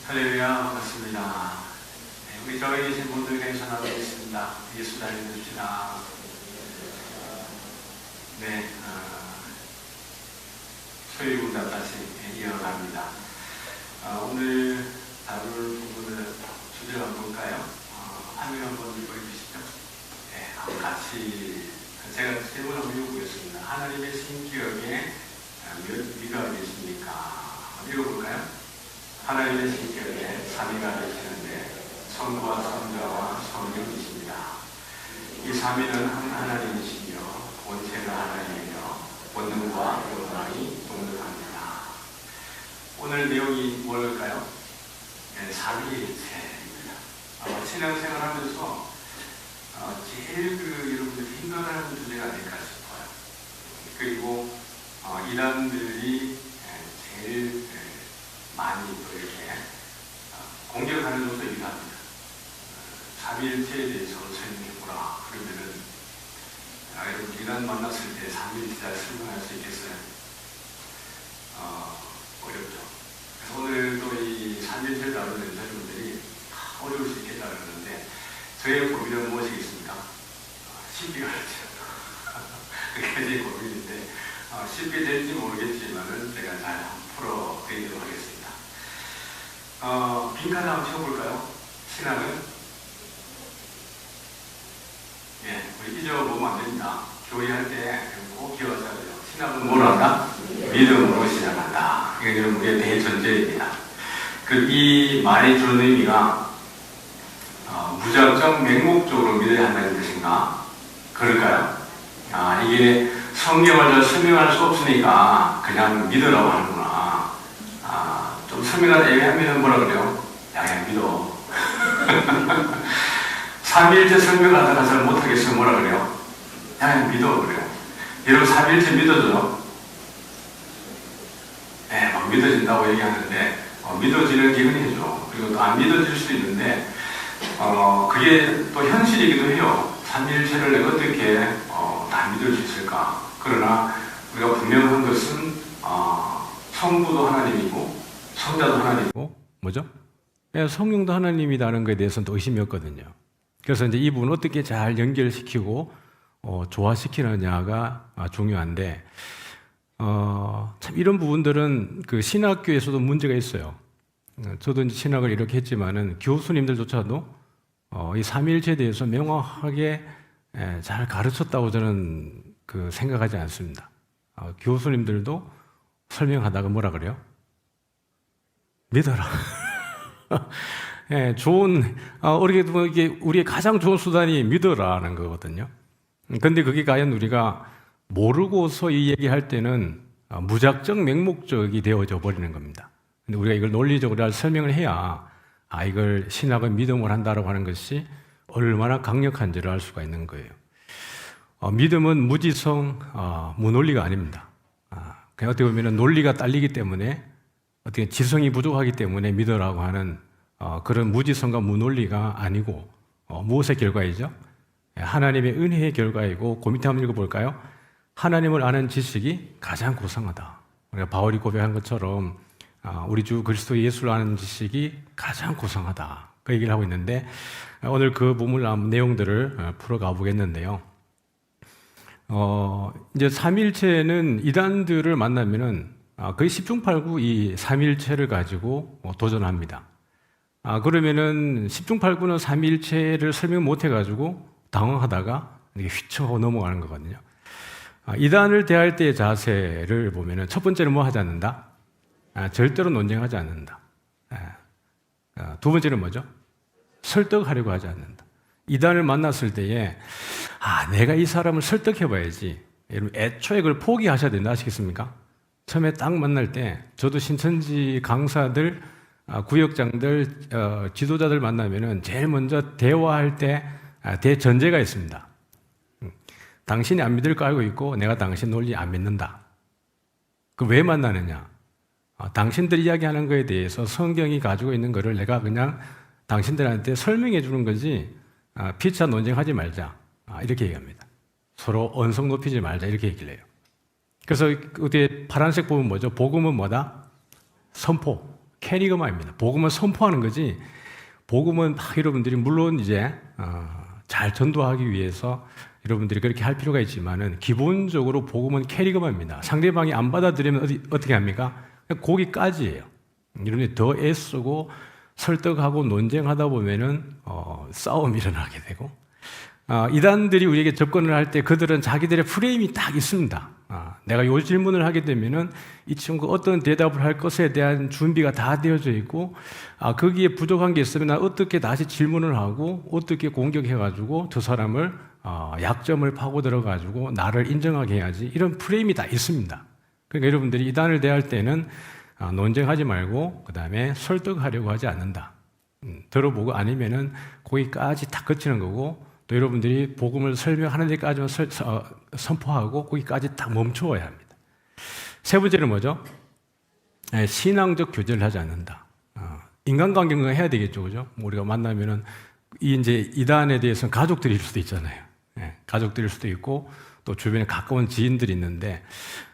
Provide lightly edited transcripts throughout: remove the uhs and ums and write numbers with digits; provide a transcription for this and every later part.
할렐루야, 반갑습니다. 네, 우리 저기 계신 분들에게 전하고 있습니다. 예수 잘 믿읍시다. 네, 소유군단 다시 이어갑니다. 오늘 다룰 부분을 주제를 한번 볼까요? 화면 한번 읽어주시죠. 네, 한번 같이 제가 질문 한번 읽어보겠습니다. 하나님의 신기억에 몇 위가 계십니까? 읽어볼까요? 하나님의 신격에 삼위가 계시는데 성부와 성자와 성령이십니다. 이 삼위는 한 하나님이시며 본체가 하나님이며 본능과 영광이 동등합니다. 오늘 내용이 뭘까요? 네, 삼위일체입니다. 신앙생활 하면서 제일 여러분들이 힘들어하는 주제가 아닐까 싶어요. 그리고 이단들이 제일 많이 또 이렇게 공격하는 것도 일합니다. 삼위일체에 대해서 설명해보라. 그러면은 여러분 이단 만났을 때 삼위일체를 설명할 수 있겠어요? 어렵죠. 그래서 오늘도 이 삼위일체를 다루는 여러분들이 다 어려울 수 있겠다 그러는데 저의 고민은 무엇이겠습니까? 쉽게 가르쳐. 그게 제 고민인데 쉽게 될지 모르겠지만은 제가 잘 풀어드리도록 하겠습니다. 빈칸 한번 쳐볼까요? 신앙은? 예, 우리 잊어보면 안 됩니다. 교회할 때 꼭 기억하셔야 돼요. 신앙은 뭐로 한다? 믿음으로 시작한다. 이게 여러분 우리의 대전제입니다. 이 말이 주는 의미가 무작정 맹목적으로 믿어야 한다는 뜻인가? 그럴까요? 이게 성경을 설명할 수 없으니까 그냥 믿으라고 하는구나. 좀 설명하다 얘기하면 뭐라 그래요? 그냥 믿어. 삼위일체 설명하다가 잘 못하겠으면 뭐라 그래요? 그냥 믿어 그래요. 여러분 삼위일체 믿어줘요? 네, 막 믿어진다고 얘기하는데 믿어지는 게 흔해죠. 그리고 또 안 믿어질 수도 있는데 그게 또 현실이기도 해요. 삼위일체를 내가 어떻게 다 믿을 수 있을까? 그러나 우리가 분명한 것은 성부도 하나님이고 성자도 하나님이고 뭐죠? 성령도 하나님이라는 것에 대해서는 또 의심이 없거든요. 그래서 이제 이 부분을 어떻게 잘 연결시키고 조화시키느냐가 중요한데 참 이런 부분들은 그 신학교에서도 문제가 있어요. 저도 이제 신학을 이렇게 했지만은 교수님들조차도 이 삼위일체에 대해서 명확하게 잘 가르쳤다고 저는 생각하지 않습니다. 교수님들도 설명하다가 뭐라 그래요? 믿어라. 이게 우리의 가장 좋은 수단이 믿어라는 거거든요. 근데 그게 과연 우리가 모르고서 이 얘기할 때는 무작정 맹목적이 되어져 버리는 겁니다. 근데 우리가 이걸 논리적으로 잘 설명을 해야 이걸 신학의 믿음을 한다라고 하는 것이 얼마나 강력한지를 알 수가 있는 거예요. 믿음은 무지성, 무논리가 아닙니다. 그냥 어떻게 보면 논리가 딸리기 때문에 어떻게 지성이 부족하기 때문에 믿으라고 하는 그런 무지성과 무논리가 아니고 무엇의 결과이죠? 하나님의 은혜의 결과이고 그 밑에 한번 읽어볼까요? 하나님을 아는 지식이 가장 고상하다. 우리가 바울이 고백한 것처럼 우리 주 그리스도 예수를 아는 지식이 가장 고상하다. 그 얘기를 하고 있는데 오늘 그 부분 내용들을 풀어가 보겠는데요. 이제 삼위일체는 이단들을 만나면은 거의 10중팔구 이 삼위일체를 가지고 도전합니다. 그러면은 10중팔구는 삼위일체를 설명 못 해가지고 당황하다가 이게 휘청하고 넘어가는 거거든요. 이단을 대할 때의 자세를 보면은 첫 번째는 뭐 하지 않는다? 절대로 논쟁하지 않는다. 두 번째는 뭐죠? 설득하려고 하지 않는다. 이단을 만났을 때에 내가 이 사람을 설득해봐야지. 여러분 애초에 그걸 포기하셔야 된다 아시겠습니까? 처음에 딱 만날 때 저도 신천지 강사들, 구역장들, 지도자들 만나면은 제일 먼저 대화할 때 대전제가 있습니다. 당신이 안 믿을 거 알고 있고 내가 당신 논리 안 믿는다. 그 왜 만나느냐? 당신들이 이야기하는 거에 대해서 성경이 가지고 있는 거를 내가 그냥 당신들한테 설명해 주는 거지 피차 논쟁하지 말자. 이렇게 얘기합니다. 서로 언성 높이지 말자. 이렇게 얘기를 해요. 그래서 어디에 파란색 보면 뭐죠? 복음은 뭐다? 선포. 캐리그마입니다. 복음을 선포하는 거지. 복음은 막 여러분들이 물론 이제 잘 전도하기 위해서 여러분들이 그렇게 할 필요가 있지만은 기본적으로 복음은 캐리그마입니다. 상대방이 안 받아들이면 어떻게 합니까? 거기까지예요. 여러분이 더 애쓰고 설득하고 논쟁하다 보면은 싸움이 일어나게 되고 이단들이 우리에게 접근을 할 때 그들은 자기들의 프레임이 딱 있습니다. 내가 이 질문을 하게 되면은 이 친구 어떤 대답을 할 것에 대한 준비가 다 되어져 있고 거기에 부족한 게 있으면 나 어떻게 다시 질문을 하고 어떻게 공격해가지고 저 사람을 약점을 파고 들어가지고 나를 인정하게 해야지 이런 프레임이 다 있습니다. 그러니까 여러분들이 이단을 대할 때는 논쟁하지 말고 그 다음에 설득하려고 하지 않는다. 들어보고 아니면은 거기까지 다 거치는 거고 또 여러분들이 복음을 설명하는 데까지만 선포하고 거기까지 딱 멈춰야 합니다. 세 번째는 뭐죠? 신앙적 교제를 하지 않는다. 인간관계는 해야 되겠죠, 그죠? 우리가 만나면은 이제 이단에 대해서는 가족들일 수도 있잖아요. 가족들일 수도 있고 또 주변에 가까운 지인들이 있는데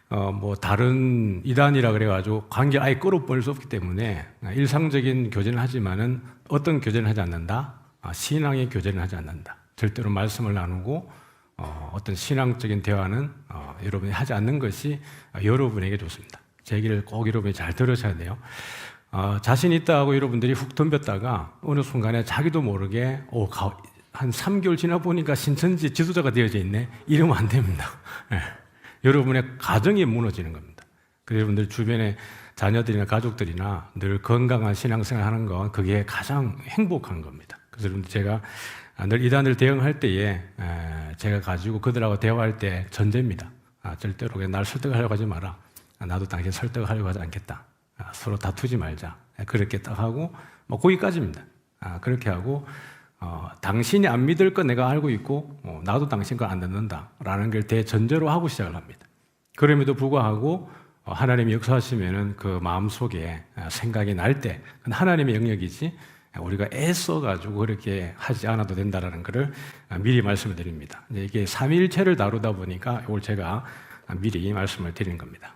뭐 다른 이단이라 그래가지고 관계 아예 끌어버릴 수 없기 때문에 일상적인 교제는 하지만은 어떤 교제는 하지 않는다? 신앙의 교제는 하지 않는다. 절대로 말씀을 나누고 어떤 신앙적인 대화는 여러분이 하지 않는 것이 여러분에게 좋습니다. 제 얘기를 꼭 여러분이 잘 들으셔야 돼요. 자신 있다고 여러분들이 훅 덤볐다가 어느 순간에 자기도 모르게 한 3개월 지나 보니까 신천지 지도자가 되어져 있네. 이러면 안 됩니다. 네. 여러분의 가정이 무너지는 겁니다. 그래서 여러분들 주변에 자녀들이나 가족들이나 늘 건강한 신앙생활 하는 건 그게 가장 행복한 겁니다. 그래서 여러분들 제가 늘 이단을 대응할 때에 제가 가지고 그들하고 대화할 때 전제입니다. 절대로 그냥 날 설득하려고 하지 마라. 나도 당신 설득하려고 하지 않겠다. 서로 다투지 말자. 그렇게 딱 하고 뭐 거기까지입니다. 그렇게 하고 당신이 안 믿을 건 내가 알고 있고 나도 당신 거 안 듣는다라는 걸 대전제로 하고 시작을 합니다. 그럼에도 불구하고 하나님이 역사하시면은 그 마음속에 생각이 날 때 그건 하나님의 영역이지 우리가 애써가지고 그렇게 하지 않아도 된다라는 것을 미리 말씀을 드립니다. 이게 삼위일체를 다루다 보니까 이걸 제가 미리 말씀을 드리는 겁니다.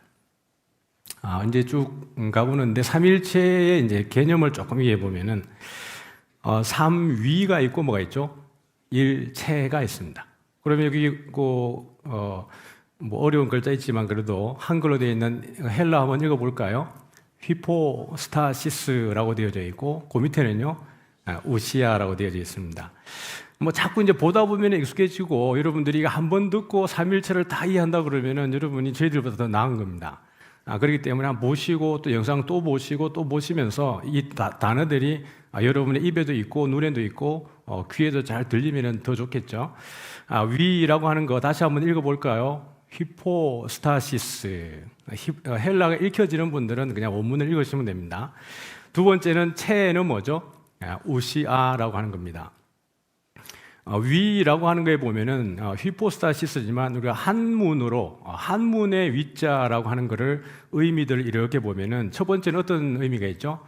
이제 쭉 가보는데 삼위일체의 이제 개념을 조금 이해해 보면은 삼위가 있고 뭐가 있죠? 일체가 있습니다. 그러면 여기 뭐 어려운 글자 있지만 그래도 한글로 되어 있는 헬라 한번 읽어볼까요? 휘포스타시스라고 되어져 있고 그 밑에는요 우시아라고 되어져 있습니다. 뭐 자꾸 이제 보다 보면 익숙해지고 여러분들이 한 번 듣고 삼일체를 다 이해한다 그러면은 여러분이 저희들보다 더 나은 겁니다. 그렇기 때문에 한번 보시고 또 영상 또 보시고 또 보시면서 이 단어들이 여러분의 입에도 있고 눈에도 있고 귀에도 잘 들리면 더 좋겠죠. 위라고 하는 거 다시 한번 읽어볼까요? 히포스타시스. 헬라가 읽혀지는 분들은 그냥 원문을 읽으시면 됩니다. 두 번째는 체는 뭐죠? 우시아라고 하는 겁니다. 위라고 하는 거에 보면은 히포스타시스지만 우리가 한문의 위자라고 하는 거를 의미들 이렇게 보면은 첫 번째는 어떤 의미가 있죠?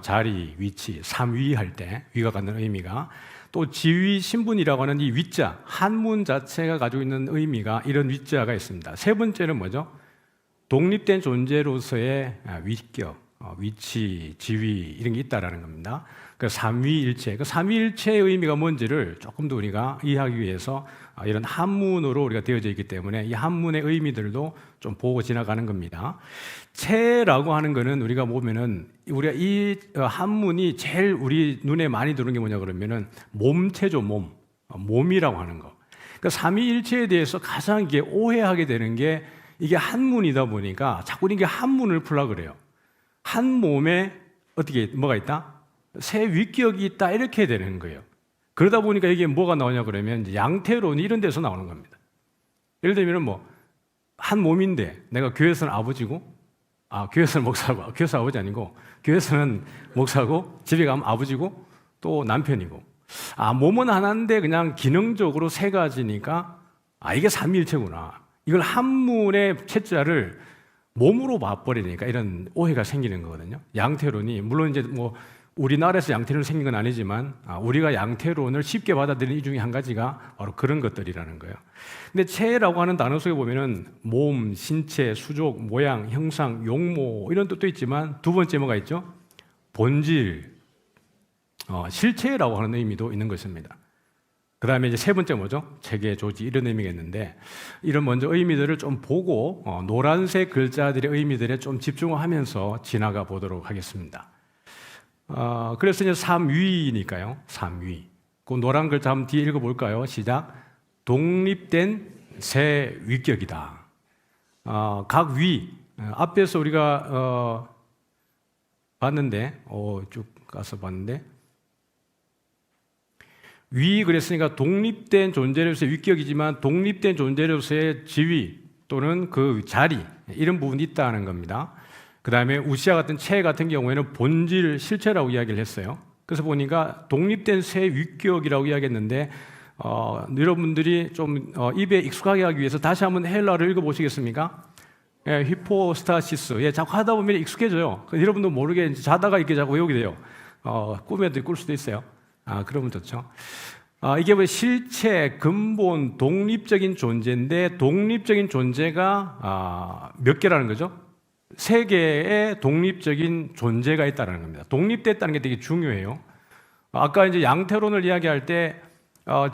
자리, 위치, 삼위할 때 위가 갖는 의미가 또 지위, 신분이라고 하는 이 위자 한문 자체가 가지고 있는 의미가 이런 위자가 있습니다. 세 번째는 뭐죠? 독립된 존재로서의 위격, 위치, 지위 이런 게 있다라는 겁니다. 그 삼위일체, 그 삼위일체의 의미가 뭔지를 조금 더 우리가 이해하기 위해서 이런 한문으로 우리가 되어져 있기 때문에 이 한문의 의미들도 좀 보고 지나가는 겁니다. 체라고 하는 거는 우리가 보면은 우리가 이 한문이 제일 우리 눈에 많이 들어오는 게 뭐냐 그러면은 몸체죠, 몸이라고 하는 거. 그러니까 삼위일체에 대해서 가장 이게 오해하게 되는 게 이게 한문이다 보니까 자꾸 이게 한문을 풀라 그래요. 한 몸에 어떻게 뭐가 있다? 새 위격이 있다 이렇게 되는 거예요. 그러다 보니까 이게 뭐가 나오냐 그러면 양태론 이런 데서 나오는 겁니다. 예를 들면 뭐 한 몸인데 내가 교회에서는 아버지고 교회에서는 목사고 교회에서 아버지 아니고 교회에서는 목사고 집에 가면 아버지고 또 남편이고 몸은 하나인데 그냥 기능적으로 세 가지니까 이게 삼위일체구나. 이걸 한문의 채자를 몸으로 봐버리니까 이런 오해가 생기는 거거든요. 양태론이 물론 이제 뭐 우리나라에서 양태론이 생긴 건 아니지만 우리가 양태론을 쉽게 받아들이는 이 중에 한 가지가 바로 그런 것들이라는 거예요. 근데 체라고 하는 단어 속에 보면은 몸, 신체, 수족, 모양, 형상, 용모 이런 뜻도 있지만 두 번째 뭐가 있죠? 본질, 실체라고 하는 의미도 있는 것입니다. 그 다음에 이제 세 번째 뭐죠? 체계, 조직 이런 의미겠는데 이런 먼저 의미들을 좀 보고 노란색 글자들의 의미들에 좀 집중하면서 지나가 보도록 하겠습니다. 그래서 이제 삼위니까요. 삼위. 그 노란 글자 한번 뒤에 읽어볼까요? 시작. 독립된 새 위격이다. 각 위. 앞에서 우리가 봤는데, 쭉 가서 봤는데, 위 그랬으니까 독립된 존재로서의 위격이지만 독립된 존재로서의 지위 또는 그 자리 이런 부분이 있다는 겁니다. 그 다음에 우시아 같은 체 같은 경우에는 본질, 실체라고 이야기를 했어요. 그래서 보니까 독립된 새 위격이라고 이야기했는데 여러분들이 좀 입에 익숙하게 하기 위해서 다시 한번 헬라어를 읽어보시겠습니까? 예, 히포스타시스. 예, 자꾸 하다 보면 익숙해져요. 여러분도 모르게 자다가 이렇게 자꾸 외우게 돼요. 꿈에도 꿀 수도 있어요. 그러면 좋죠. 이게 뭐 실체, 근본, 독립적인 존재인데 독립적인 존재가 몇 개라는 거죠? 세 개의 독립적인 존재가 있다는 겁니다. 독립됐다는 게 되게 중요해요. 아까 이제 양태론을 이야기할 때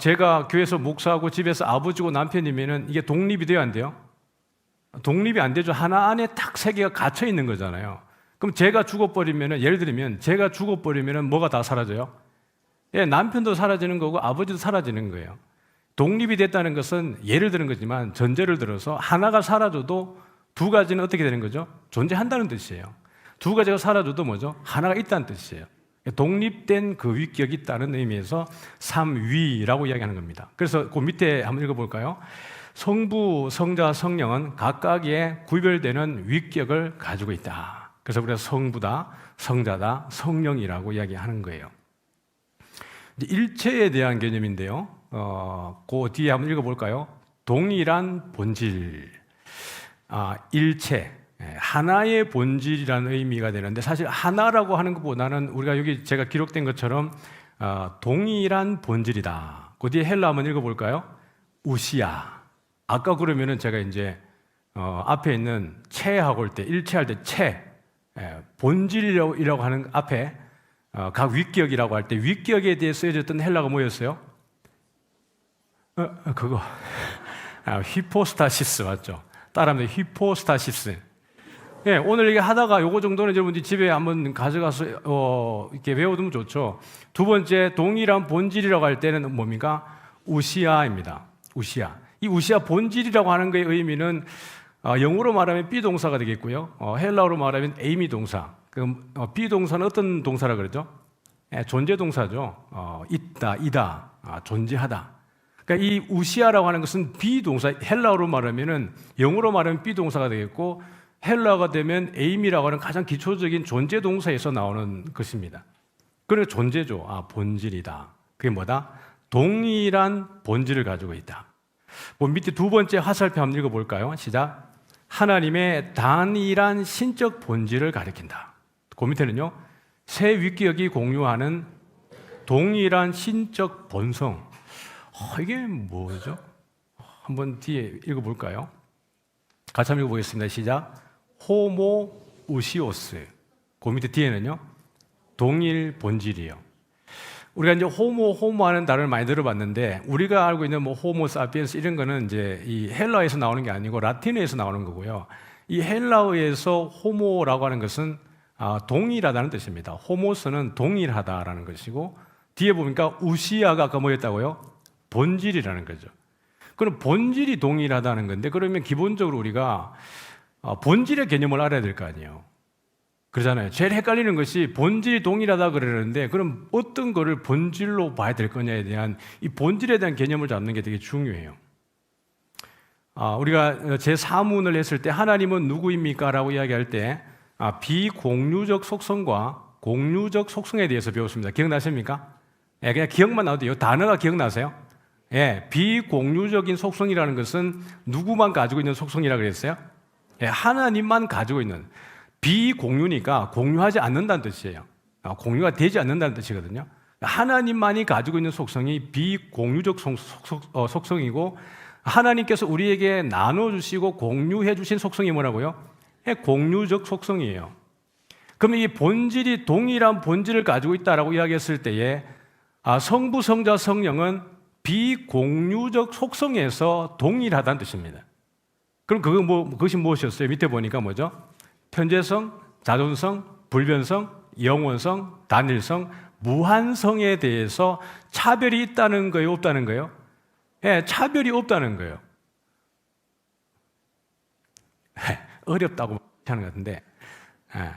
제가 교회에서 목사하고 집에서 아버지고 남편이면은 이게 독립이 돼야 안 돼요? 독립이 안 되죠. 하나 안에 딱 세 개가 갇혀 있는 거잖아요. 그럼 제가 죽어버리면은 예를 들면 제가 죽어버리면은 뭐가 다 사라져요? 예, 남편도 사라지는 거고 아버지도 사라지는 거예요. 독립이 됐다는 것은 예를 드는 거지만 전제를 들어서 하나가 사라져도 두 가지는 어떻게 되는 거죠? 존재한다는 뜻이에요. 두 가지가 사라져도 뭐죠? 하나가 있다는 뜻이에요. 독립된 그 위격이 있다는 의미에서 삼위라고 이야기하는 겁니다. 그래서 그 밑에 한번 읽어볼까요? 성부, 성자, 성령은 각각의 구별되는 위격을 가지고 있다. 그래서 우리가 성부다, 성자다, 성령이라고 이야기하는 거예요. 일체에 대한 개념인데요. 그 뒤에 한번 읽어볼까요? 동일한 본질, 일체, 하나의 본질이라는 의미가 되는데 사실 하나라고 하는 것보다는 우리가 여기 제가 기록된 것처럼 동일한 본질이다. 그 뒤에 헬라 한번 읽어볼까요? 우시아. 아까 그러면은 제가 이제 앞에 있는 체하고 할 때, 일체할 때 체, 본질이라고 하는 앞에 각 위격이라고 할 때 위격에 대해 쓰여졌던 헬라가 뭐였어요? 그거 히포스타시스 맞죠? 따라하면 히포스타시스. 예, 오늘 이게 하다가 요거 정도는 여러분들이 집에 한번 가져가서 이렇게 외워두면 좋죠. 두 번째 동일한 본질이라고 할 때는 뭡니까? 우시아입니다. 우시아. 이 우시아 본질이라고 하는 것의 의미는 영어로 말하면 비동사가 되겠고요. 헬라어로 말하면 에이미 동사. 그럼 비동사는 어떤 동사라 그러죠? 존재 동사죠. 있다, 이다, 존재하다. 그러니까 이 우시아라고 하는 것은 비동사, 헬라어로 말하면은 영어로 말하면 비동사가 되겠고 헬라어가 되면 에임이라고 하는 가장 기초적인 존재 동사에서 나오는 것입니다. 그래서 존재죠. 본질이다. 그게 뭐다? 동일한 본질을 가지고 있다. 밑에 두 번째 화살표 한번 읽어볼까요? 시작. 하나님의 단일한 신적 본질을 가리킨다. 그 밑에는요, 새 위격이 공유하는 동일한 신적 본성. 이게 뭐죠? 한번 뒤에 읽어볼까요? 같이 한번 읽어보겠습니다. 시작. 호모 우시오스. 그 밑에 뒤에는요, 동일 본질이요. 우리가 이제 호모 하는 단어를 많이 들어봤는데 우리가 알고 있는 뭐 호모 사피엔스 이런 거는 이제 이 헬라어에서 나오는 게 아니고 라틴어에서 나오는 거고요. 이 헬라어에서 호모라고 하는 것은 동일하다는 뜻입니다. 호모스는 동일하다라는 것이고 뒤에 보니까 우시아가 아까 뭐였다고요? 본질이라는 거죠. 그럼 본질이 동일하다는 건데 그러면 기본적으로 우리가 본질의 개념을 알아야 될 거 아니에요. 그러잖아요. 제일 헷갈리는 것이 본질이 동일하다 그러는데 그럼 어떤 거를 본질로 봐야 될 거냐에 대한 이 본질에 대한 개념을 잡는 게 되게 중요해요. 우리가 제4문을 했을 때 하나님은 누구입니까? 라고 이야기할 때 비공유적 속성과 공유적 속성에 대해서 배웠습니다. 기억나십니까? 그냥 기억만 나도 돼요. 단어가 기억나세요? 비공유적인 속성이라는 것은 누구만 가지고 있는 속성이라고 그랬어요? 하나님만 가지고 있는. 비공유니까 공유하지 않는다는 뜻이에요. 공유가 되지 않는다는 뜻이거든요. 하나님만이 가지고 있는 속성이 비공유적 속성이고 하나님께서 우리에게 나눠주시고 공유해 주신 속성이 뭐라고요? 공유적 속성이에요. 그럼 이 본질이 동일한 본질을 가지고 있다라고 이야기했을 때에 성부, 성자, 성령은 비공유적 속성에서 동일하다는 뜻입니다. 그럼 그것이 무엇이었어요? 밑에 보니까 뭐죠? 편재성, 자존성, 불변성, 영원성, 단일성, 무한성에 대해서 차별이 있다는 거예요? 없다는 거예요? 예, 차별이 없다는 거예요. 어렵다고 하는 것 같은데, 예.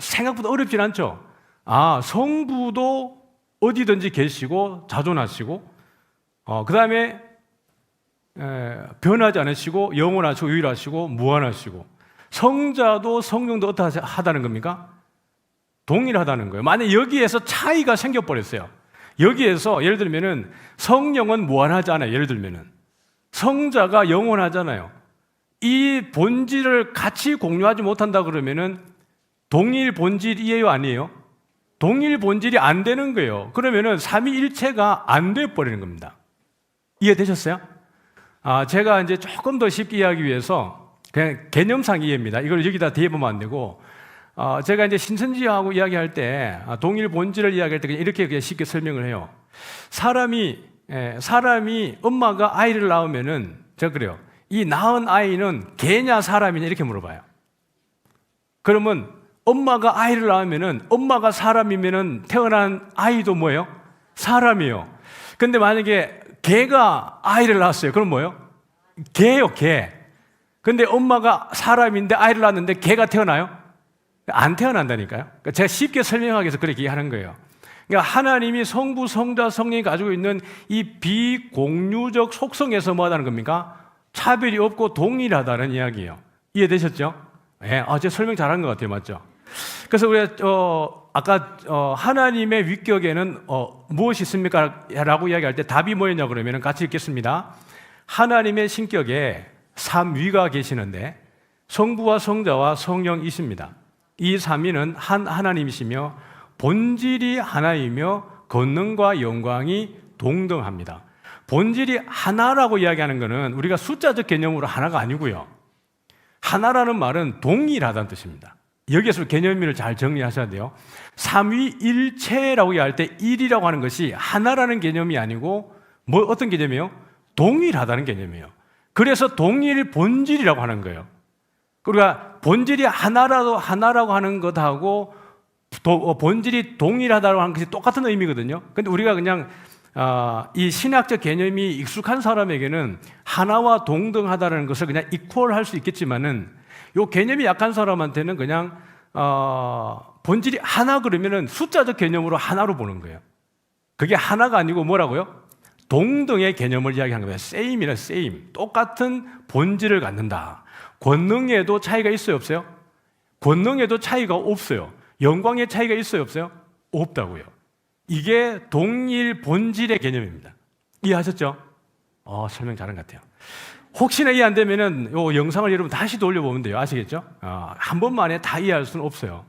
생각보다 어렵진 않죠? 성부도 어디든지 계시고 자존하시고, 그 다음에 변하지 않으시고 영원하시고 유일하시고 무한하시고, 성자도 성령도 어떠하다는 겁니까? 동일하다는 거예요. 만약 여기에서 차이가 생겨버렸어요. 여기에서 예를 들면은 성령은 무한하잖아요. 예를 들면은 성자가 영원하잖아요. 이 본질을 같이 공유하지 못한다 그러면은 동일 본질이에요, 아니에요? 동일 본질이 안 되는 거예요. 그러면은 삼위일체가 안 돼 버리는 겁니다. 이해되셨어요? 제가 이제 조금 더 쉽게 이해하기 위해서 그냥 개념상 이해입니다. 이걸 여기다 대보면 안 되고, 제가 이제 신천지하고 이야기할 때 동일 본질을 이야기할 때 그냥 이렇게 그냥 쉽게 설명을 해요. 사람이 엄마가 아이를 낳으면은 제가 그래요. 이 낳은 아이는 개냐 사람이냐 이렇게 물어봐요. 그러면 엄마가 아이를 낳으면은 엄마가 사람이면은 태어난 아이도 뭐예요? 사람이에요. 근데 만약에 개가 아이를 낳았어요. 그럼 뭐예요? 개요, 개. 근데 엄마가 사람인데 아이를 낳았는데 개가 태어나요? 안 태어난다니까요. 그러니까 제가 쉽게 설명하기 위해서 그렇게 하는 거예요. 그러니까 하나님이 성부, 성자, 성령이 가지고 있는 이 비공유적 속성에서 뭐 하다는 겁니까? 차별이 없고 동일하다는 이야기예요. 이해되셨죠? 네, 제가 설명 잘한 것 같아요. 맞죠? 그래서 우리가 아까 하나님의 위격에는 무엇이 있습니까? 라고 이야기할 때 답이 뭐였냐 그러면 같이 읽겠습니다. 하나님의 신격에 삼위가 계시는데 성부와 성자와 성령이십니다. 이 삼위는 한 하나님이시며 본질이 하나이며 권능과 영광이 동등합니다. 본질이 하나라고 이야기하는 것은 우리가 숫자적 개념으로 하나가 아니고요. 하나라는 말은 동일하다는 뜻입니다. 여기에서 개념을 잘 정리하셔야 돼요. 삼위일체라고 이야기할 때 일이라고 하는 것이 하나라는 개념이 아니고 어떤 개념이에요? 동일하다는 개념이에요. 그래서 동일 본질이라고 하는 거예요. 그러니까 본질이 하나라고 하는 것하고 본질이 동일하다고 하는 것이 똑같은 의미거든요. 근데 우리가 그냥 이 신학적 개념이 익숙한 사람에게는 하나와 동등하다는 것을 그냥 이퀄할 수 있겠지만은 이 개념이 약한 사람한테는 그냥 본질이 하나 그러면은 숫자적 개념으로 하나로 보는 거예요. 그게 하나가 아니고 뭐라고요? 동등의 개념을 이야기하는 거예요. same이라 same. 똑같은 본질을 갖는다. 권능에도 차이가 있어요, 없어요? 권능에도 차이가 없어요. 영광의 차이가 있어요, 없어요? 없다고요. 이게 동일 본질의 개념입니다. 이해하셨죠? 설명 잘한 것 같아요. 혹시나 이해 안 되면은 이 영상을 여러분 다시 돌려보면 돼요. 아시겠죠? 한 번만에 다 이해할 수는 없어요.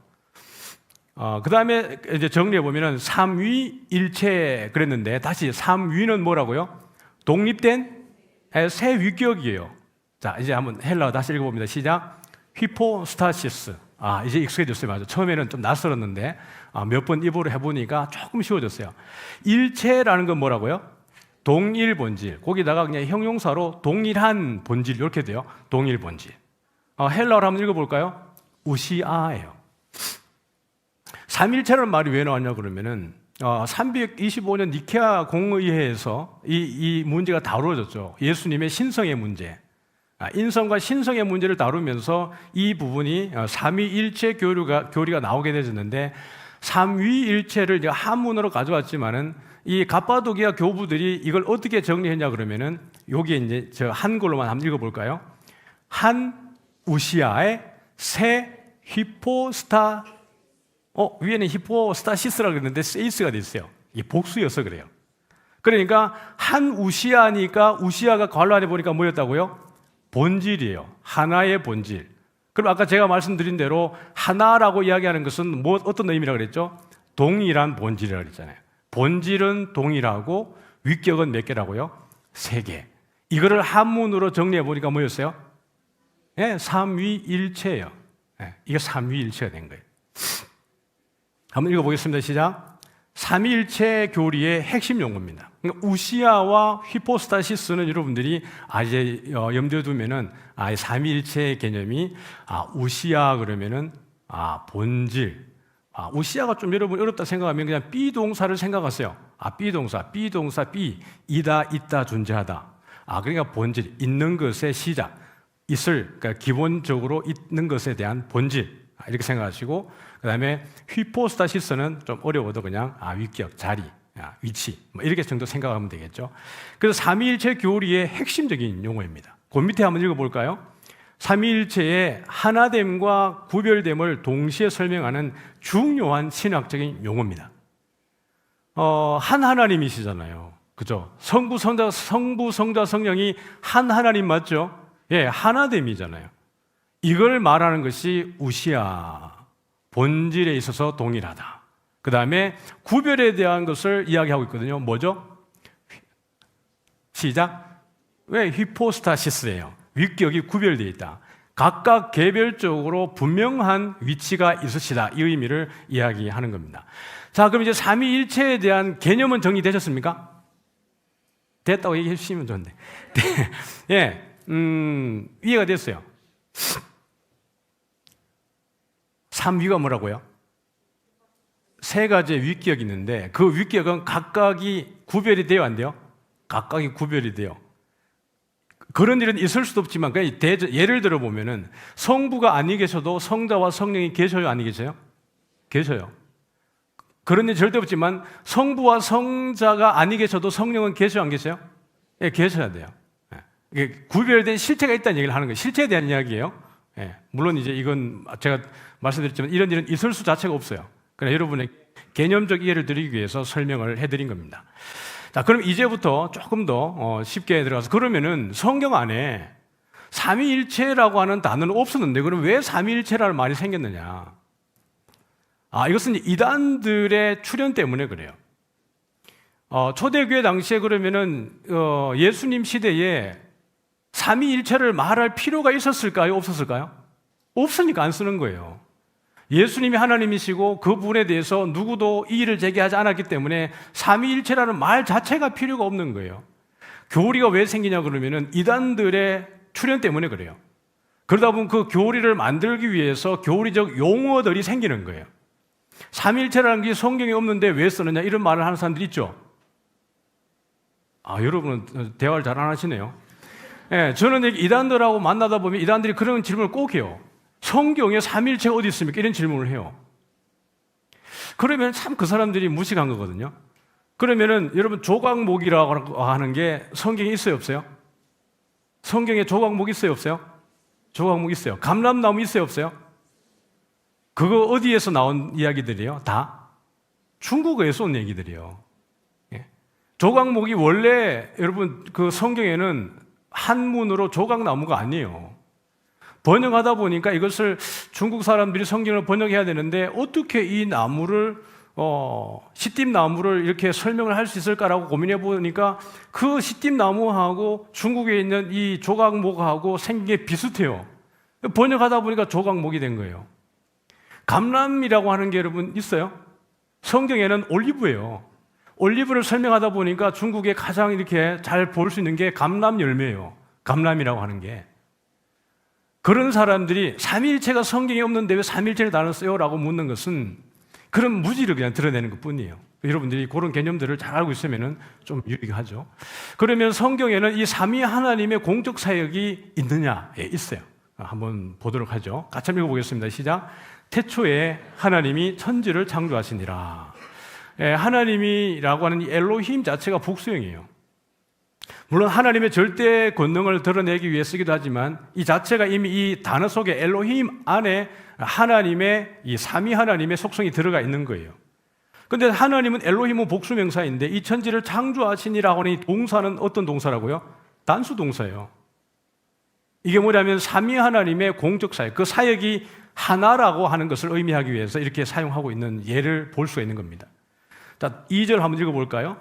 그 다음에 이제 정리해보면은 삼위일체 그랬는데 다시 삼위는 뭐라고요? 독립된 새 위격이에요. 자, 이제 한번 헬라어 다시 읽어봅니다. 시작. 히포스타시스. 이제 익숙해졌어요. 맞아. 처음에는 좀 낯설었는데 몇 번 입으로 해보니까 조금 쉬워졌어요. 일체라는 건 뭐라고요? 동일 본질. 거기다가 그냥 형용사로 동일한 본질 이렇게 돼요. 동일 본질. 헬라어로 한번 읽어볼까요? 우시아예요. 삼일체라는 말이 왜 나왔냐 그러면은 325년 니케아 공의회에서 이 문제가 다루어졌죠. 예수님의 신성의 문제. 인성과 신성의 문제를 다루면서 이 부분이 삼위일체 교리가 나오게 되었는데 삼위일체를 이제 한문으로 가져왔지만은 이 갑바도기아 교부들이 이걸 어떻게 정리했냐 그러면은 여기에 이제 저 한글로만 한번 읽어볼까요? 한 우시아의 새 히포스타 위에는 히포스타시스라고 그랬는데 세이스가 돼 있어요. 이게 복수여서 그래요. 그러니까 한 우시아니까 우시아가 괄호 안에 보니까 뭐였다고요? 본질이에요. 하나의 본질. 그럼 아까 제가 말씀드린 대로 하나라고 이야기하는 것은 어떤 의미라고 그랬죠? 동일한 본질이라고 그랬잖아요. 본질은 동일하고 위격은 몇 개라고요? 3개. 이거를 한문으로 정리해 보니까 뭐였어요? 예, 삼위일체예요. 이게 삼위일체가 된 거예요. 한번 읽어보겠습니다. 시작. 삼위일체 교리의 핵심 용어입니다. 그러니까 우시아와 휘포스타시스는 여러분들이 이제 염두에 두면은 삼위일체의 개념이 우시아 그러면은 본질. 우시아가 좀 여러분 어렵다 생각하면 그냥 비동사를 생각하세요. 비동사, 이다, 있다, 존재하다. 그러니까 본질, 있는 것의 시작, 그러니까 기본적으로 있는 것에 대한 본질 이렇게 생각하시고, 그 다음에 휘포스타시스는 좀 어려워도 그냥 위격, 자리, 위치 이렇게 정도 생각하면 되겠죠. 그래서 삼위일체 교리의 핵심적인 용어입니다. 그 밑에 한번 읽어볼까요? 삼위일체의 하나됨과 구별됨을 동시에 설명하는 중요한 신학적인 용어입니다. 한 하나님이시잖아요. 그죠? 성부, 성자, 성령이 한 하나님 맞죠? 예, 하나됨이잖아요. 이걸 말하는 것이 우시아, 본질에 있어서 동일하다. 그 다음에 구별에 대한 것을 이야기하고 있거든요. 뭐죠? 시작. 왜? 휘포스타시스예요. 위격이 구별되어 있다. 각각 개별적으로 분명한 위치가 있으시다. 이 의미를 이야기하는 겁니다. 자, 그럼 이제 삼위일체에 대한 개념은 정리되셨습니까? 됐다고 얘기해 주시면 좋은데. 예, 이해가 됐어요. 삼위가 뭐라고요? 세 가지의 위격이 있는데 그 위격은 각각이 구별이 돼요, 안 돼요? 각각이 구별이 돼요. 그런 일은 있을 수도 없지만 그냥 예를 들어 보면은 성부가 아니 계셔도 성자와 성령이 계셔요, 아니 계세요? 계셔요. 그런 일 절대 없지만 성부와 성자가 아니 계셔도 성령은 계셔요, 안 계세요? 예, 계셔야 돼요. 예. 구별된 실체가 있다는 얘기를 하는 거예요. 실체에 대한 이야기예요. 예. 물론 이제 이건 제가 말씀드렸지만 이런 일은 있을 수 자체가 없어요. 그러나 여러분의 개념적 이해를 드리기 위해서 설명을 해드린 겁니다. 자, 그럼 이제부터 조금 더 쉽게 들어가서, 그러면은 성경 안에 삼위일체라고 하는 단어는 없었는데 그럼 왜 삼위일체라는 말이 생겼느냐? 이것은 이단들의 출현 때문에 그래요. 초대교회 당시에 그러면은 예수님 시대에 삼위일체를 말할 필요가 있었을까요? 없었을까요? 없으니까 안 쓰는 거예요. 예수님이 하나님이시고 그 부분에 대해서 누구도 이의를 제기하지 않았기 때문에 삼위일체라는 말 자체가 필요가 없는 거예요. 교리가 왜 생기냐 그러면은 이단들의 출현 때문에 그래요. 그러다 보면 그 교리를 만들기 위해서 교리적 용어들이 생기는 거예요. 삼위일체라는 게 성경에 없는데 왜 쓰느냐 이런 말을 하는 사람들이 있죠. 여러분은 대화를 잘 안 하시네요. 예, 저는 이단들하고 만나다 보면 이단들이 그런 질문을 꼭 해요. 성경에 삼위일체가 어디 있습니까? 이런 질문을 해요. 그러면 참 그 사람들이 무식한 거거든요. 그러면은 여러분 조각목이라고 하는 게 성경에 있어요, 없어요? 성경에 조각목 있어요, 없어요? 조각목 있어요. 감람나무 있어요, 없어요? 그거 어디에서 나온 이야기들이에요? 다 중국어에서 온 얘기들이에요. 예. 조각목이 원래 여러분 그 성경에는 한문으로 조각나무가 아니에요. 번역하다 보니까 이것을 중국 사람들이 성경을 번역해야 되는데 어떻게 이 나무를 시띠나무를 이렇게 설명을 할 수 있을까라고 고민해 보니까 그 시띠나무하고 중국에 있는 이 조각목하고 생긴 게 비슷해요. 번역하다 보니까 조각목이 된 거예요. 감람이라고 하는 게 여러분 있어요? 성경에는 올리브예요. 올리브를 설명하다 보니까 중국에 가장 이렇게 잘 볼 수 있는 게 감람 열매예요. 감람이라고 하는 게. 그런 사람들이 삼위일체가 성경에 없는데 왜 삼위일체를 단어 써요? 라고 묻는 것은 그런 무지를 그냥 드러내는 것 뿐이에요. 여러분들이 그런 개념들을 잘 알고 있으면 좀 유리하죠. 그러면 성경에는 이 삼위 하나님의 공적 사역이 있느냐? 예, 있어요. 한번 보도록 하죠. 같이 한번 읽어보겠습니다. 시작. 태초에 하나님이 천지를 창조하시니라. 예, 하나님이라고 하는 이 엘로힘 자체가 복수형이에요. 물론 하나님의 절대 권능을 드러내기 위해 쓰기도 하지만 이 자체가 이미 이 단어 속에 엘로힘 안에 하나님의 이 삼위 하나님의 속성이 들어가 있는 거예요. 그런데 하나님은 엘로힘은 복수명사인데 이 천지를 창조하시니라고 하는 이 동사는 어떤 동사라고요? 단수 동사예요. 이게 뭐냐면 삼위 하나님의 공적 사역, 그 사역이 하나라고 하는 것을 의미하기 위해서 이렇게 사용하고 있는 예를 볼 수가 있는 겁니다. 자, 2절 한번 읽어볼까요?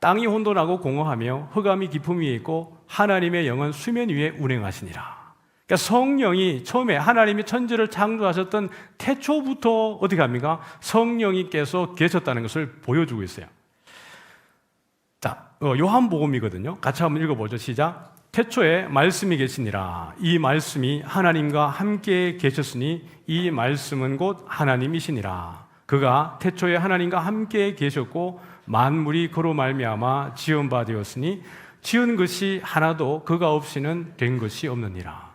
땅이 혼돈하고 공허하며 흑암이 깊음 위에 있고 하나님의 영은 수면 위에 운행하시니라. 그러니까 그러니까 성령이 처음에 하나님이 천지를 창조하셨던 태초부터 어떻게 합니까? 성령님께서 계셨다는 것을 보여주고 있어요. 자, 요한복음이거든요. 같이 한번 읽어보죠. 시작. 태초에 말씀이 계시니라. 이 말씀이 하나님과 함께 계셨으니 이 말씀은 곧 하나님이시니라. 그가 태초에 하나님과 함께 계셨고 만물이 그로 말미암아 지은 바 되었으니 지은 것이 하나도 그가 없이는 된 것이 없느니라.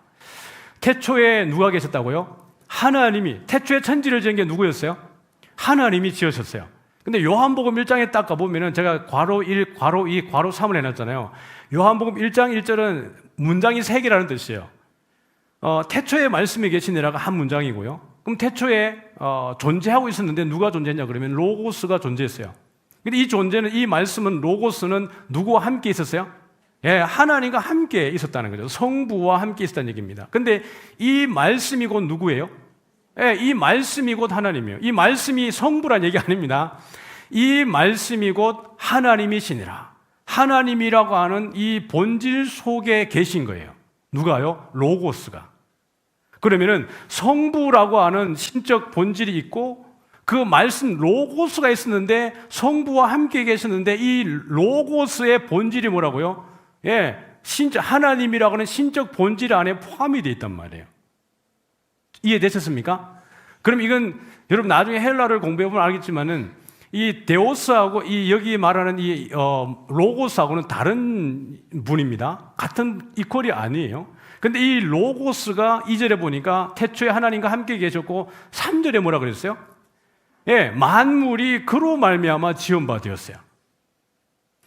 태초에 누가 계셨다고요? 하나님이. 태초에 천지를 지은 게 누구였어요? 하나님이 지으셨어요. 근데 요한복음 1장에 딱 가보면은 제가 괄호 1, 괄호 2, 괄호 3을 해놨잖아요. 요한복음 1장 1절은 문장이 3개라는 뜻이에요. 태초에 말씀이 계시니라가 한 문장이고요. 그럼 태초에 존재하고 있었는데 누가 존재했냐 그러면 로고스가 존재했어요. 근데 이 존재는, 이 말씀은, 로고스는 누구와 함께 있었어요? 예, 하나님과 함께 있었다는 거죠. 성부와 함께 있었다는 얘기입니다. 근데 이 말씀이 곧 누구예요? 예, 이 말씀이 곧 하나님이에요. 이 말씀이 성부란 얘기 아닙니다. 이 말씀이 곧 하나님이시니라. 하나님이라고 하는 이 본질 속에 계신 거예요. 누가요? 로고스가. 그러면은 성부라고 하는 신적 본질이 있고 그 말씀 로고스가 있었는데 성부와 함께 계셨는데 이 로고스의 본질이 뭐라고요? 예, 하나님이라고 하는 신적 본질 안에 포함이 되어 있단 말이에요. 이해되셨습니까? 그럼 이건 여러분 나중에 헬라를 공부해보면 알겠지만은 이 데오스하고 이 여기 말하는 이 로고스하고는 다른 분입니다. 같은 이퀄이 아니에요. 근데 이 로고스가 2절에 보니까 태초에 하나님과 함께 계셨고 3절에 뭐라 그랬어요? 예, 만물이 그로 말미암아 지은 바 되었어요.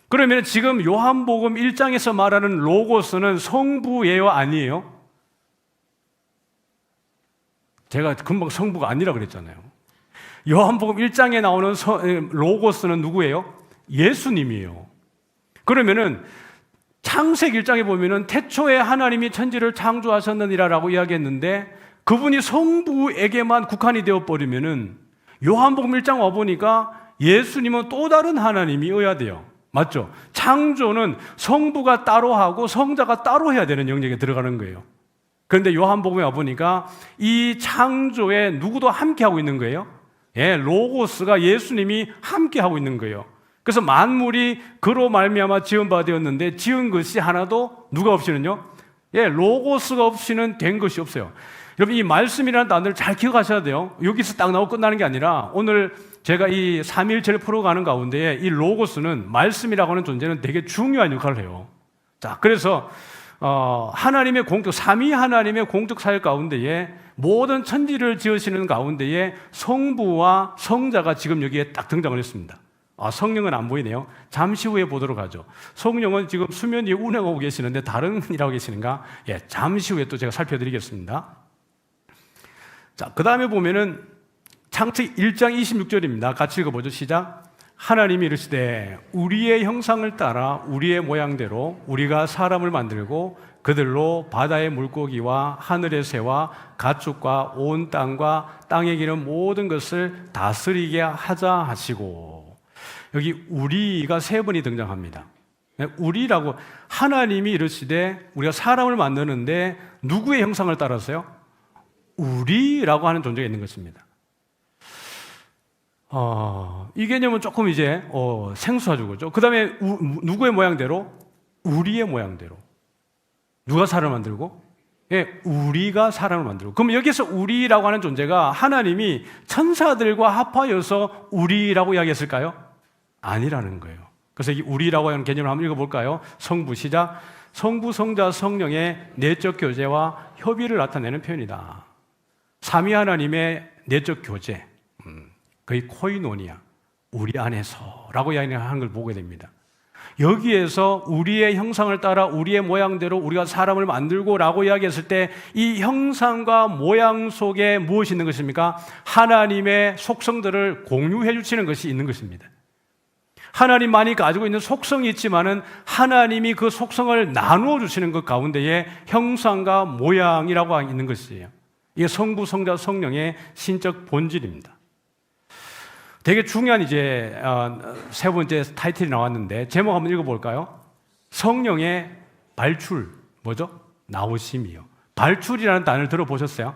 그러면 지금 요한복음 1장에서 말하는 로고스는 성부예요, 아니에요? 제가 금방 성부가 아니라 그랬잖아요. 요한복음 1장에 나오는 로고스는 누구예요? 예수님이에요. 그러면은 창세기 1장에 보면은 태초에 하나님이 천지를 창조하셨느니라라고 이야기했는데 그분이 성부에게만 국한이 되어 버리면은 요한복음 1장 와 보니까 예수님은 또 다른 하나님이어야 돼요. 맞죠? 창조는 성부가 따로 하고 성자가 따로 해야 되는 영역에 들어가는 거예요. 그런데 요한복음에 와 보니까 이 창조에 누구도 함께 하고 있는 거예요. 예, 로고스가 예수님이 함께 하고 있는 거예요. 그래서 만물이 그로 말미암아 지은 바 되었는데 지은 것이 하나도 누가 없이는요? 예, 로고스가 없이는 된 것이 없어요. 여러분 이 말씀이라는 단어를 잘 기억하셔야 돼요. 여기서 딱 나오고 끝나는 게 아니라 오늘 제가 이 삼위일체를 풀어가는 가운데 이 로고스는 말씀이라고 하는 존재는 되게 중요한 역할을 해요. 자, 그래서 하나님의 공적, 삼위 하나님의 공적 사역 가운데에 모든 천지를 지으시는 가운데에 성부와 성자가 지금 여기에 딱 등장을 했습니다. 성령은 안 보이네요. 잠시 후에 보도록 하죠. 성령은 지금 수면 위에 운행하고 계시는데 다른 분 일하고 계시는가? 예, 잠시 후에 또 제가 살펴드리겠습니다. 자, 그 다음에 보면은 창세기 1장 26절입니다. 같이 읽어보죠. 시작. 하나님이 이르시되 우리의 형상을 따라 우리의 모양대로 우리가 사람을 만들고 그들로 바다의 물고기와 하늘의 새와 가축과 온 땅과 땅에 기는 모든 것을 다스리게 하자 하시고, 여기 우리가 세 번이 등장합니다. 우리라고 하나님이 이르시되 우리가 사람을 만드는데 누구의 형상을 따라서요? 우리라고 하는 존재가 있는 것입니다. 이 개념은 조금 이제 생소하죠, 그죠? 그 다음에 누구의 모양대로? 우리의 모양대로. 누가 사람을 만들고? 예, 우리가 사람을 만들고. 그럼 여기서 우리라고 하는 존재가 하나님이 천사들과 합하여서 우리라고 이야기했을까요? 아니라는 거예요. 그래서 이 우리라고 하는 개념을 한번 읽어볼까요? 성부 시작. 성부, 성자, 성령의 내적 교제와 협의를 나타내는 표현이다. 삼위 하나님의 내적 교제, 거의 코이노니아, 우리 안에서라고 이야기하는 걸 보게 됩니다. 여기에서 우리의 형상을 따라 우리의 모양대로 우리가 사람을 만들고 라고 이야기했을 때 이 형상과 모양 속에 무엇이 있는 것입니까? 하나님의 속성들을 공유해 주시는 것이 있는 것입니다. 하나님만이 가지고 있는 속성이 있지만은 하나님이 그 속성을 나누어 주시는 것 가운데에 형상과 모양이라고 있는 것이에요. 이게 성부, 성자, 성령의 신적 본질입니다. 되게 중요한 이제 세 번째 타이틀이 나왔는데 제목 한번 읽어볼까요? 성령의 발출, 뭐죠? 나오심이요. 발출이라는 단어를 들어보셨어요?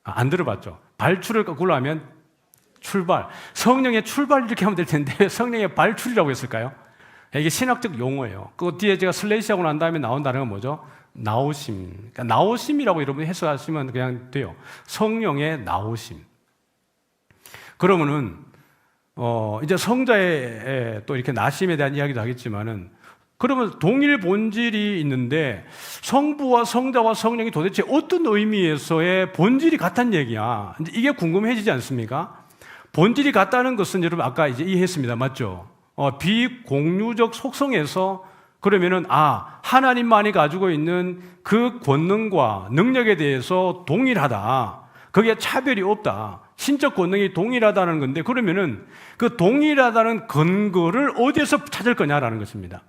안 들어봤죠? 발출을 거꾸로 하면 출발. 성령의 출발 이렇게 하면 될 텐데 왜 성령의 발출이라고 했을까요? 이게 신학적 용어예요. 그 뒤에 제가 슬레이시하고 난 다음에 나온 단어가 뭐죠? 나오심. 그러니까 나오심이라고 여러분이 해석하시면 그냥 돼요. 성령의 나오심. 그러면은 이제 성자의 또 이렇게 나심에 대한 이야기도 하겠지만은 그러면 동일 본질이 있는데 성부와 성자와 성령이 도대체 어떤 의미에서의 본질이 같다는 얘기야. 이제 이게 궁금해지지 않습니까? 본질이 같다는 것은 여러분 아까 이제 이해했습니다. 맞죠? 비공유적 속성에서 그러면은 하나님만이 가지고 있는 그 권능과 능력에 대해서 동일하다. 거기에 차별이 없다. 신적 권능이 동일하다는 건데 그러면은 그 동일하다는 근거를 어디에서 찾을 거냐라는 것입니다.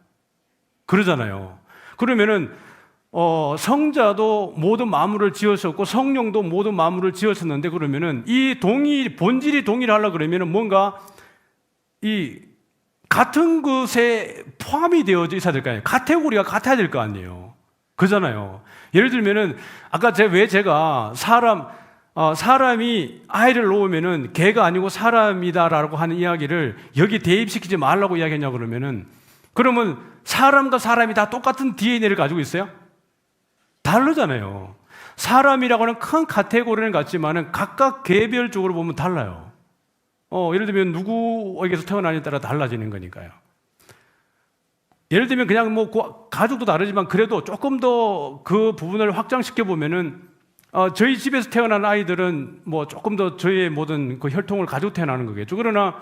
그러잖아요. 그러면은 성자도 모든 만물을 지으셨고 성령도 모든 만물을 지으셨는데 그러면은 이 본질이 동일하려 그러면은 뭔가 이 같은 것에 포함이 되어져 있어야 될 거 아니에요. 카테고리가 같아야 될 거 아니에요. 그잖아요. 예를 들면은 아까 제가 사람이 아이를 놓으면은 개가 아니고 사람이다라고 하는 이야기를 여기 대입시키지 말라고 이야기했냐 그러면은 그러면 사람과 사람이 다 똑같은 DNA를 가지고 있어요? 다르잖아요. 사람이라고 하는 큰 카테고리는 같지만은 각각 개별적으로 보면 달라요. 예를 들면 누구에게서 태어나냐에 따라 달라지는 거니까요. 예를 들면 그냥 가족도 다르지만 그래도 조금 더 그 부분을 확장시켜 보면은 저희 집에서 태어난 아이들은 조금 더 저희의 모든 그 혈통을 가지고 태어나는 거겠죠. 그러나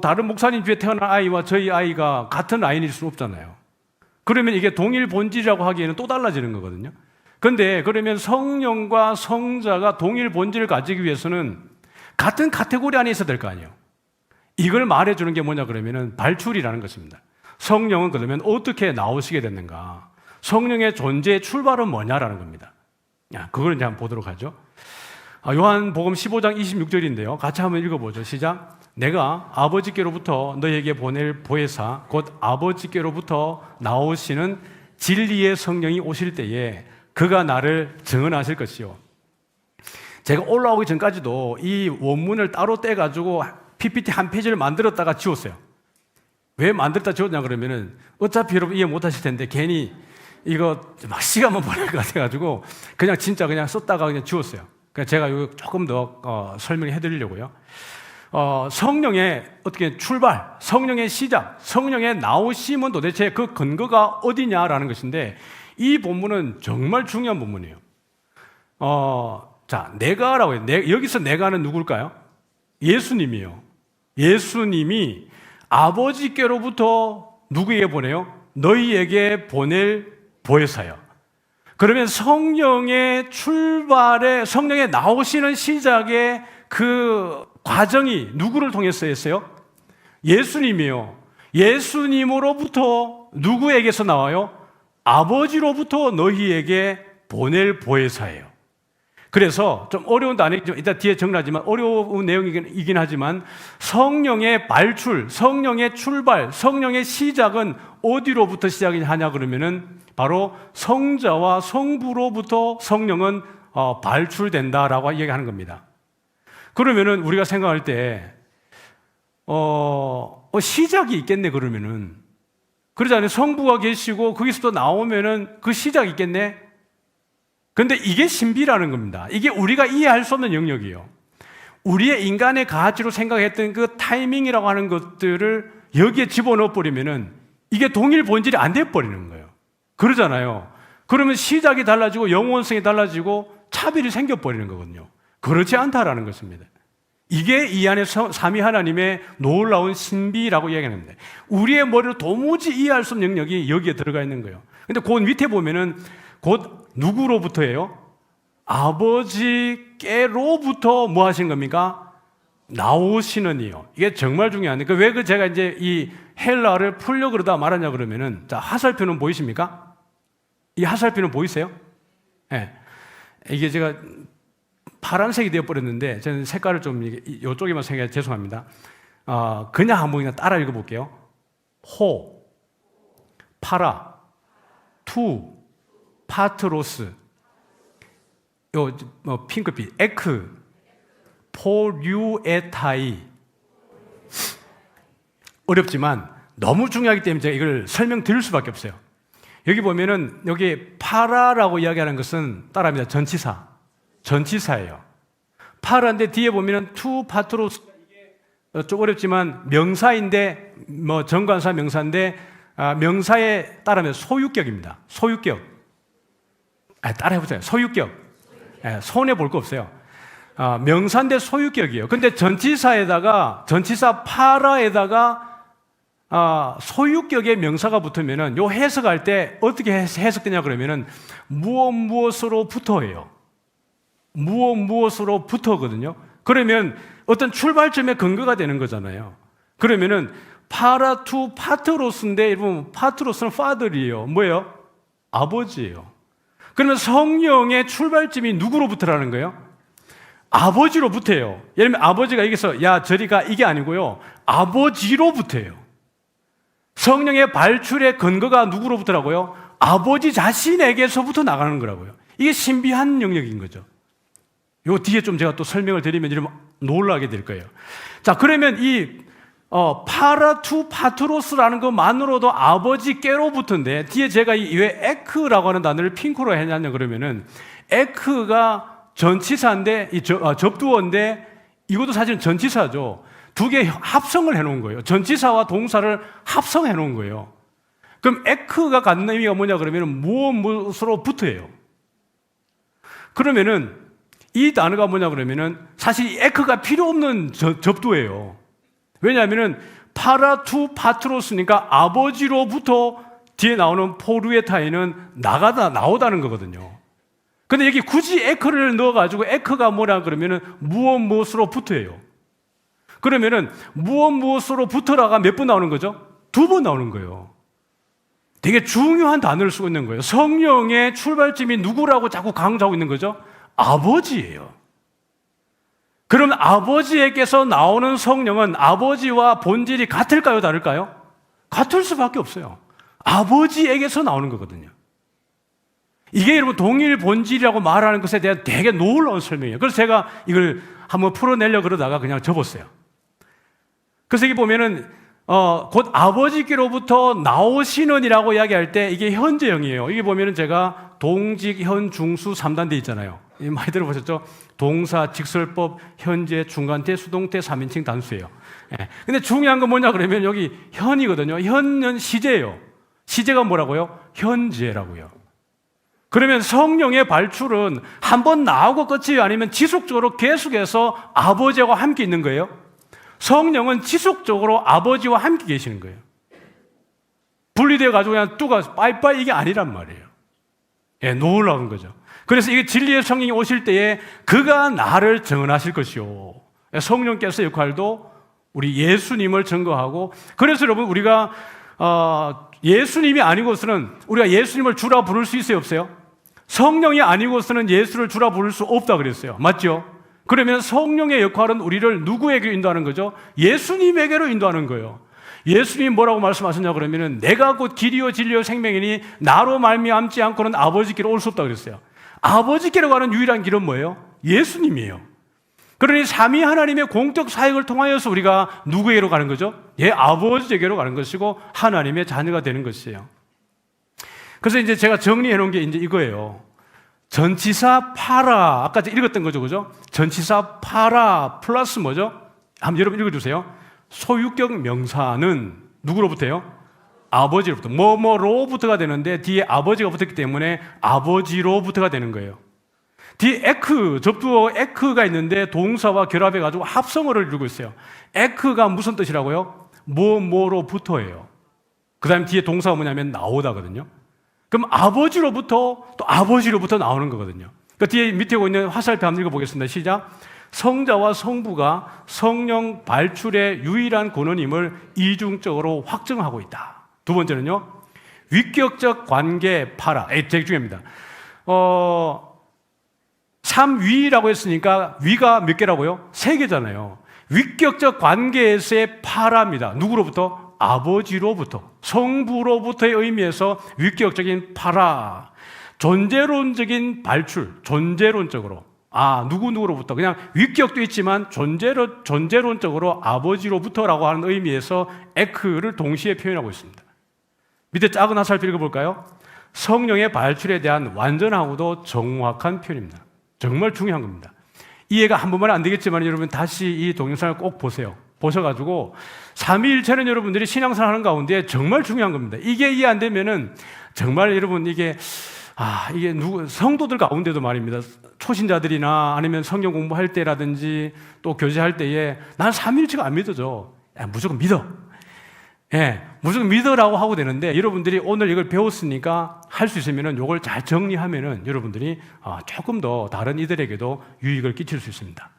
다른 목사님 집에 태어난 아이와 저희 아이가 같은 라인일 수는 없잖아요. 그러면 이게 동일 본질이라고 하기에는 또 달라지는 거거든요. 그런데 그러면 성령과 성자가 동일 본질을 가지기 위해서는 같은 카테고리 안에 있어야 될 거 아니에요. 이걸 말해주는 게 뭐냐 그러면은 발출이라는 것입니다. 성령은 그러면 어떻게 나오시게 됐는가? 성령의 존재의 출발은 뭐냐라는 겁니다. 그걸 이제 한번 보도록 하죠. 요한복음 15장 26절인데요. 같이 한번 읽어보죠. 시작. 내가 아버지께로부터 너에게 보낼 보혜사 곧 아버지께로부터 나오시는 진리의 성령이 오실 때에 그가 나를 증언하실 것이요. 제가 올라오기 전까지도 이 원문을 따로 떼가지고 PPT 한 페이지를 만들었다가 지웠어요. 왜 만들었다 지웠냐 그러면은 어차피 여러분 이해 못 하실 텐데 괜히 이거 막 시간만 보낼 것 같아가지고 그냥 진짜 그냥 썼다가 그냥 지웠어요. 그러니까 제가 이거 조금 더 설명해 드리려고요. 성령의 어떻게 출발, 성령의 시작, 성령의 나오심은 도대체 그 근거가 어디냐라는 것인데 이 본문은 정말 중요한 본문이에요. 자, 내가라고 해요. 여기서 내가는 누굴까요? 예수님이요. 예수님이 아버지께로부터 누구에게 보내요? 너희에게 보낼 보혜사요. 그러면 성령의 출발에 성령의 나오시는 시작의 그 과정이 누구를 통해서 했어요? 예수님이요. 예수님으로부터 누구에게서 나와요? 아버지로부터 너희에게 보낼 보혜사예요. 그래서 좀 어려운 단어이죠. 이따 뒤에 정리하지만 어려운 내용이긴 하지만 성령의 발출, 성령의 출발, 성령의 시작은 어디로부터 시작이 하냐 그러면은 바로 성자와 성부로부터 성령은 발출된다라고 얘기하는 겁니다. 그러면은 우리가 생각할 때 시작이 있겠네 그러면은 그러잖아요. 성부가 계시고 거기서도 나오면은 그 시작이 있겠네. 그런데 이게 신비라는 겁니다. 이게 우리가 이해할 수 없는 영역이에요. 우리의 인간의 가치로 생각했던 그 타이밍이라고 하는 것들을 여기에 집어넣어 버리면은 이게 동일 본질이 안 돼 버리는 거예요. 그러잖아요. 그러면 시작이 달라지고 영원성이 달라지고 차별이 생겨 버리는 거거든요. 그렇지 않다라는 것입니다. 이게 이 안에 삼위 하나님의 놀라운 신비라고 이야기하는데 우리의 머리로 도무지 이해할 수 없는 영역이 여기에 들어가 있는 거예요. 근데 그 밑에 보면은 곧 누구로부터예요? 아버지께로부터 뭐 하신 겁니까? 나오시는 이요. 이게 정말 중요한데 왜 제가 이제 이 헬라를 풀려 그러다 말하냐 그러면은 자, 하살표는 보이십니까? 이 하살표는 보이세요? 네. 이게 제가 파란색이 되어버렸는데 저는 색깔을 좀 이쪽에만 생각해 죄송합니다. 그냥 한번 그냥 따라 읽어볼게요. 호, 파라, 투, 파트로스, 핑크빛, 에크, 포류에타이. 어렵지만 너무 중요하기 때문에 제가 이걸 설명드릴 수밖에 없어요. 여기 보면은 여기 파라라고 이야기하는 것은 따라합니다. 전치사예요. 파라인데 뒤에 보면은 투 파트로스, 좀 어렵지만 명사인데 정관사 명사인데 명사에 따르면 소유격입니다. 소유격. 따라해보세요. 소유격. 손해 볼 거 없어요. 명사인데 소유격이에요. 근데 전치사 파라에다가 소유격의 명사가 붙으면은 요 해석할 때 어떻게 해석되냐 그러면은 무엇으로부터예요. 무엇으로부터거든요. 그러면 어떤 출발점의 근거가 되는 거잖아요. 그러면은 파라 투 파트로스인데 여러분 파트로스는 father이에요. 뭐예요? 아버지예요. 그러면 성령의 출발점이 누구로부터라는 거예요? 아버지로부터예요. 예를 들면 아버지가 여기서 야 저리 가 이게 아니고요. 아버지로부터예요. 성령의 발출의 근거가 누구로부터라고요? 아버지 자신에게서부터 나가는 거라고요. 이게 신비한 영역인 거죠. 요 뒤에 좀 제가 또 설명을 드리면 이러면 놀라게 될 거예요. 자, 그러면 이 파라 투 파트로스라는 것만으로도 아버지께로부터인데 뒤에 제가 왜 에크라고 하는 단어를 핑크로 했냐면 그러면은 에크가 전치사인데 접두어인데 이것도 사실은 전치사죠. 두 개 합성을 해놓은 거예요. 전치사와 동사를 합성해 놓은 거예요. 그럼 에크가 갖는 의미가 뭐냐 그러면 무엇으로부터예요. 그러면은 이 단어가 뭐냐 그러면은 사실 이 에크가 필요 없는 접두예요. 왜냐하면은 파라 투 파트로스니까 아버지로부터 뒤에 나오는 포르에타이는 나오다는 거거든요. 근데 여기 굳이 에크를 넣어가지고 에크가 뭐라 그러면은 무엇으로부터예요. 그러면은 무엇으로부터라가 몇 번 나오는 거죠? 2번 나오는 거예요. 되게 중요한 단어를 쓰고 있는 거예요. 성령의 출발점이 누구라고 자꾸 강조하고 있는 거죠? 아버지예요. 그럼 아버지에게서 나오는 성령은 아버지와 본질이 같을까요? 다를까요? 같을 수밖에 없어요. 아버지에게서 나오는 거거든요. 이게 여러분 동일 본질이라고 말하는 것에 대한 되게 놀라운 설명이에요. 그래서 제가 이걸 한번 풀어내려고 그러다가 그냥 접었어요. 그래서 여기 보면은 곧 아버지께로부터 나오시는이라고 이야기할 때 이게 현재형이에요. 이게 보면은 제가 동직, 현, 중수 3단대 있잖아요. 많이 들어보셨죠? 동사, 직설법, 현재, 중간태, 수동태, 3인칭 단수예요. 예. 근데 중요한 건 뭐냐 그러면 여기 현이거든요. 현은 시제예요. 시제가 뭐라고요? 현재라고요. 그러면 성령의 발출은 한 번 나오고 끝이에요? 아니면 지속적으로 계속해서 아버지와 함께 있는 거예요? 성령은 지속적으로 아버지와 함께 계시는 거예요. 분리되어 가지고 그냥 뚜가 빠이빠이 이게 아니란 말이에요. 예, 놀라운 거죠. 그래서 이게 진리의 성령이 오실 때에 그가 나를 증언하실 것이요. 성령께서 역할도 우리 예수님을 증거하고, 그래서 여러분 우리가 예수님이 아니고서는 우리가 예수님을 주라 부를 수 있어요, 없어요? 성령이 아니고서는 예수를 주라 부를 수 없다 그랬어요. 맞죠? 그러면 성령의 역할은 우리를 누구에게 인도하는 거죠? 예수님에게로 인도하는 거예요. 예수님이 뭐라고 말씀하셨냐 그러면은 내가 곧 길이요 진리요 생명이니 나로 말미암지 않고는 아버지께로 올 수 없다 그랬어요. 아버지께로 가는 유일한 길은 뭐예요? 예수님이에요. 그러니 삼위 하나님의 공적 사역을 통하여서 우리가 누구에게로 가는 거죠? 아버지에게로 가는 것이고 하나님의 자녀가 되는 것이에요. 그래서 이제 제가 정리해 놓은 게 이제 이거예요. 전치사 파라, 아까 읽었던 거죠, 그죠? 전치사 파라 플러스 뭐죠? 한번 여러분 읽어주세요. 소유격 명사는 누구로부터요? 아버지로부터. 뭐로부터가 되는데 뒤에 아버지가 붙었기 때문에 아버지로부터가 되는 거예요. 뒤에 에크, 접두어 에크가 있는데 동사와 결합해가지고 합성어를 이루고 있어요. 에크가 무슨 뜻이라고요? 뭐로부터예요. 그 다음에 뒤에 동사가 뭐냐면 나오다거든요. 그럼 아버지로부터 또 아버지로부터 나오는 거거든요. 그 뒤에 밑에 있는 화살표 한번 읽어보겠습니다. 시작. 성자와 성부가 성령 발출의 유일한 권원임을 이중적으로 확증하고 있다. 두 번째는요, 위격적 관계 파라. 되게 중요합니다. 3위라고 했으니까 위가 몇 개라고요? 3개잖아요. 위격적 관계에서의 파라입니다. 누구로부터? 아버지로부터, 성부로부터의 의미에서 위격적인 파라. 존재론적인 발출, 존재론적으로. 누구로부터. 그냥 위격도 있지만 존재론적으로 아버지로부터라고 하는 의미에서 에크를 동시에 표현하고 있습니다. 밑에 작은 화살표 읽어볼까요? 성령의 발출에 대한 완전하고도 정확한 표현입니다. 정말 중요한 겁니다. 이해가 한 번만에 안 되겠지만 여러분 다시 이 동영상을 꼭 보세요. 보셔가지고 삼위일체는 여러분들이 신앙생활 하는 가운데 정말 중요한 겁니다. 이게 이해 안 되면은 정말 여러분 이게 성도들 가운데도 말입니다. 초신자들이나 아니면 성경 공부할 때라든지 또 교제할 때에 난 삼위일체가 안 믿어져. 무조건 믿어. 무조건 믿어라고 하고 되는데 여러분들이 오늘 이걸 배웠으니까 할 수 있으면은 이걸 잘 정리하면은 여러분들이 조금 더 다른 이들에게도 유익을 끼칠 수 있습니다.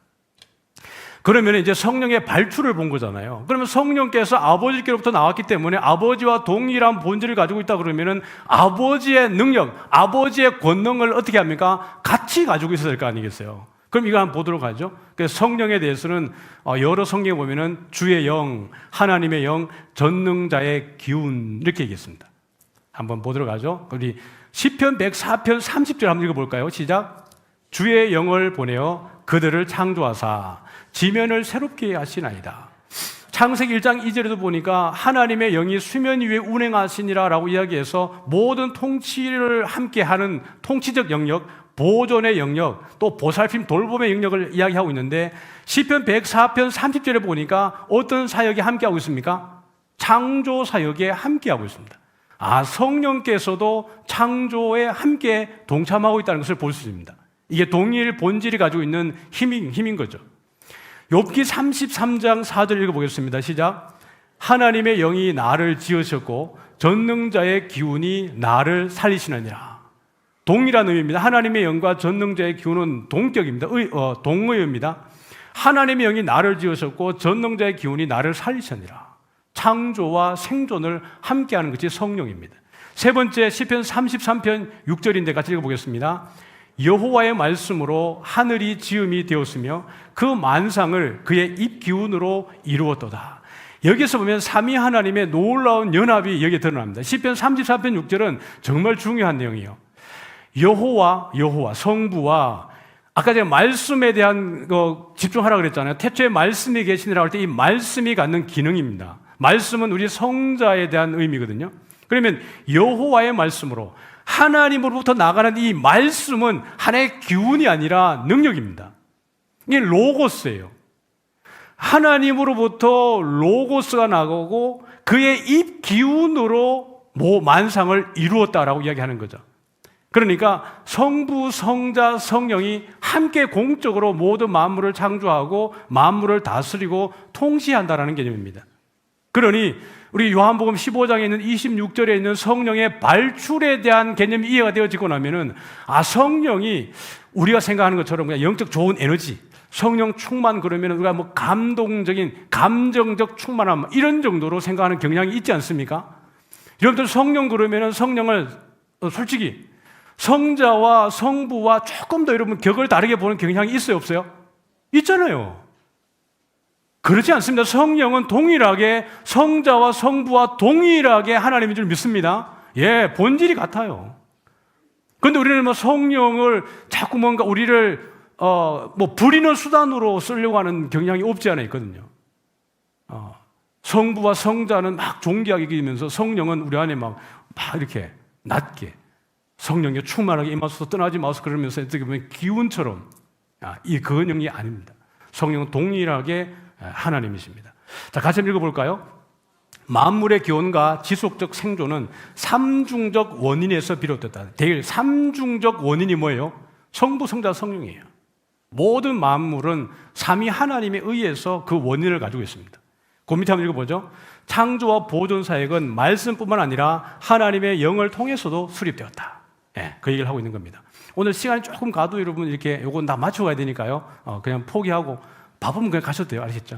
그러면 이제 성령의 발출을 본 거잖아요. 그러면 성령께서 아버지께로부터 나왔기 때문에 아버지와 동일한 본질을 가지고 있다 그러면은 아버지의 능력, 아버지의 권능을 어떻게 합니까? 같이 가지고 있어야 될 거 아니겠어요? 그럼 이거 한번 보도록 하죠. 그래서 성령에 대해서는 여러 성경에 보면은 주의 영, 하나님의 영, 전능자의 기운 이렇게 얘기했습니다. 한번 보도록 하죠. 우리 시편 104편 30절 한번 읽어볼까요? 시작. 주의 영을 보내어 그들을 창조하사 지면을 새롭게 하시나이다. 창세기 1장 2절에도 보니까 하나님의 영이 수면 위에 운행하시니라라고 이야기해서 모든 통치를 함께하는 통치적 영역, 보존의 영역, 또 보살핌 돌봄의 영역을 이야기하고 있는데 시편 104편 30절에 보니까 어떤 사역이 함께하고 있습니까? 창조 사역에 함께하고 있습니다. 성령께서도 창조에 함께 동참하고 있다는 것을 볼 수 있습니다. 이게 동일 본질이 가지고 있는 힘인 거죠. 욥기 33장 4절 읽어보겠습니다. 시작. 하나님의 영이 나를 지으셨고 전능자의 기운이 나를 살리시느니라. 동일한 의미입니다. 하나님의 영과 전능자의 기운은 동격입니다. 동의어입니다. 하나님의 영이 나를 지으셨고 전능자의 기운이 나를 살리시느니라. 창조와 생존을 함께하는 것이 성령입니다. 세 번째 시편 33편 6절인데 같이 읽어보겠습니다. 여호와의 말씀으로 하늘이 지음이 되었으며 그 만상을 그의 입 기운으로 이루었도다. 여기서 보면 삼위 하나님의 놀라운 연합이 여기에 드러납니다. 시편 33편 6절은 정말 중요한 내용이에요. 여호와 성부와 아까 제가 말씀에 대한 거 집중하라고 그랬잖아요. 태초에 말씀이 계시니라고 할 때 이 말씀이 갖는 기능입니다. 말씀은 우리 성자에 대한 의미거든요. 그러면 여호와의 말씀으로 하나님으로부터 나가는 이 말씀은 하나의 기운이 아니라 능력입니다. 이게 로고스예요. 하나님으로부터 로고스가 나가고 그의 입 기운으로 만상을 이루었다라고 이야기하는 거죠. 그러니까 성부, 성자, 성령이 함께 공적으로 모든 만물을 창조하고 만물을 다스리고 통치한다라는 개념입니다. 그러니 우리 요한복음 15장에 있는 26절에 있는 성령의 발출에 대한 개념이 이해가 되어지고 나면은 성령이 우리가 생각하는 것처럼 그냥 영적 좋은 에너지, 성령 충만 그러면 우리가 감동적인 감정적 충만함 이런 정도로 생각하는 경향이 있지 않습니까? 여러분들 성령 그러면은 성령을 솔직히 성자와 성부와 조금 더 여러분 격을 다르게 보는 경향이 있어요, 없어요? 있잖아요. 그렇지 않습니다. 성령은 동일하게 성자와 성부와 동일하게 하나님인 줄 믿습니다. 본질이 같아요. 그런데 우리는 성령을 자꾸 뭔가 우리를 부리는 수단으로 쓰려고 하는 경향이 없지 않아 있거든요. 성부와 성자는 막 존귀하게 기면서 성령은 우리 안에 막 이렇게 낮게 성령이 충만하게 임하소서 떠나지 마소서 그러면서 어떻게 보면 기운처럼 이 근영이 아닙니다. 성령은 동일하게 하나님이십니다. 자, 같이 한번 읽어볼까요? 만물의 기원과 지속적 생존은 삼중적 원인에서 비롯됐다. 삼중적 원인이 뭐예요? 성부, 성자, 성령이에요. 모든 만물은 삼위 하나님에 의해서 그 원인을 가지고 있습니다. 그 밑에 한번 읽어보죠. 창조와 보존 사역은 말씀뿐만 아니라 하나님의 영을 통해서도 수립되었다. 그 얘기를 하고 있는 겁니다. 오늘 시간이 조금 가도 여러분 이렇게 요건 다 맞추고 가야 되니까요. 그냥 포기하고 밥은 그냥 가셔도 돼요. 아시겠죠?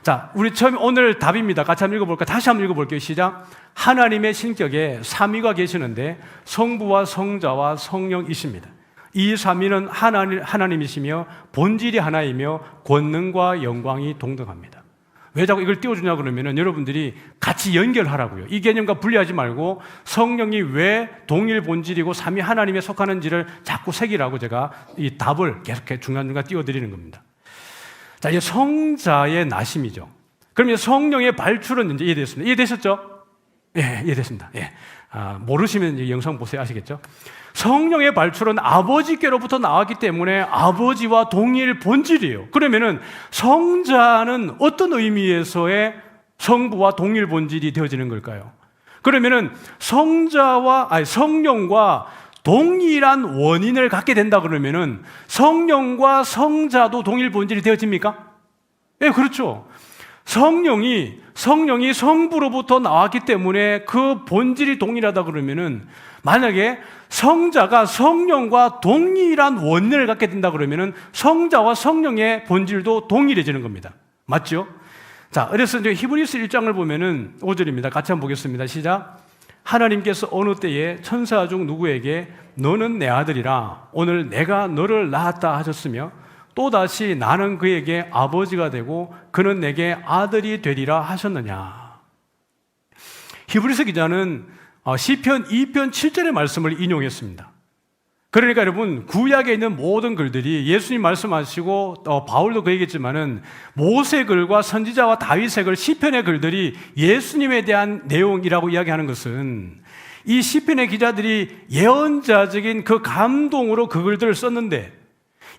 자, 우리 오늘 답입니다. 같이 한번 읽어볼까요? 다시 한번 읽어볼게요. 시작. 하나님의 신격에 삼위가 계시는데 성부와 성자와 성령이십니다. 이 삼위는 하나님이시며 본질이 하나이며 권능과 영광이 동등합니다. 왜 자꾸 이걸 띄워주냐 그러면은 여러분들이 같이 연결하라고요. 이 개념과 분리하지 말고 성령이 왜 동일 본질이고 삼위 하나님에 속하는지를 자꾸 새기라고 제가 이 답을 계속 중간중간 띄워드리는 겁니다. 자, 이제 성자의 나심이죠. 그러면 성령의 발출은 이제 이해됐습니다. 이해되셨죠? 예, 이해됐습니다. 예. 모르시면 이제 영상 보세요. 아시겠죠? 성령의 발출은 아버지께로부터 나왔기 때문에 아버지와 동일 본질이에요. 그러면은 성자는 어떤 의미에서의 성부와 동일 본질이 되어지는 걸까요? 그러면은 성령과 동일한 원인을 갖게 된다 그러면은 성령과 성자도 동일 본질이 되어집니까? 예, 그렇죠. 성령이 성부로부터 나왔기 때문에 그 본질이 동일하다 그러면은 만약에 성자가 성령과 동일한 원인을 갖게 된다 그러면은 성자와 성령의 본질도 동일해지는 겁니다. 맞죠? 자, 그래서 이제 히브리서 1장을 보면은 5절입니다. 같이 한번 보겠습니다. 시작. 하나님께서 어느 때에 천사 중 누구에게 너는 내 아들이라 오늘 내가 너를 낳았다 하셨으며 또다시 나는 그에게 아버지가 되고 그는 내게 아들이 되리라 하셨느냐. 히브리서 기자는 시편 2편 7절의 말씀을 인용했습니다. 그러니까 여러분 구약에 있는 모든 글들이 예수님 말씀하시고 바울도 그 얘기했지만은 모세 글과 선지자와 다윗의 글 시편의 글들이 예수님에 대한 내용이라고 이야기하는 것은 이 시편의 기자들이 예언자적인 그 감동으로 그 글들을 썼는데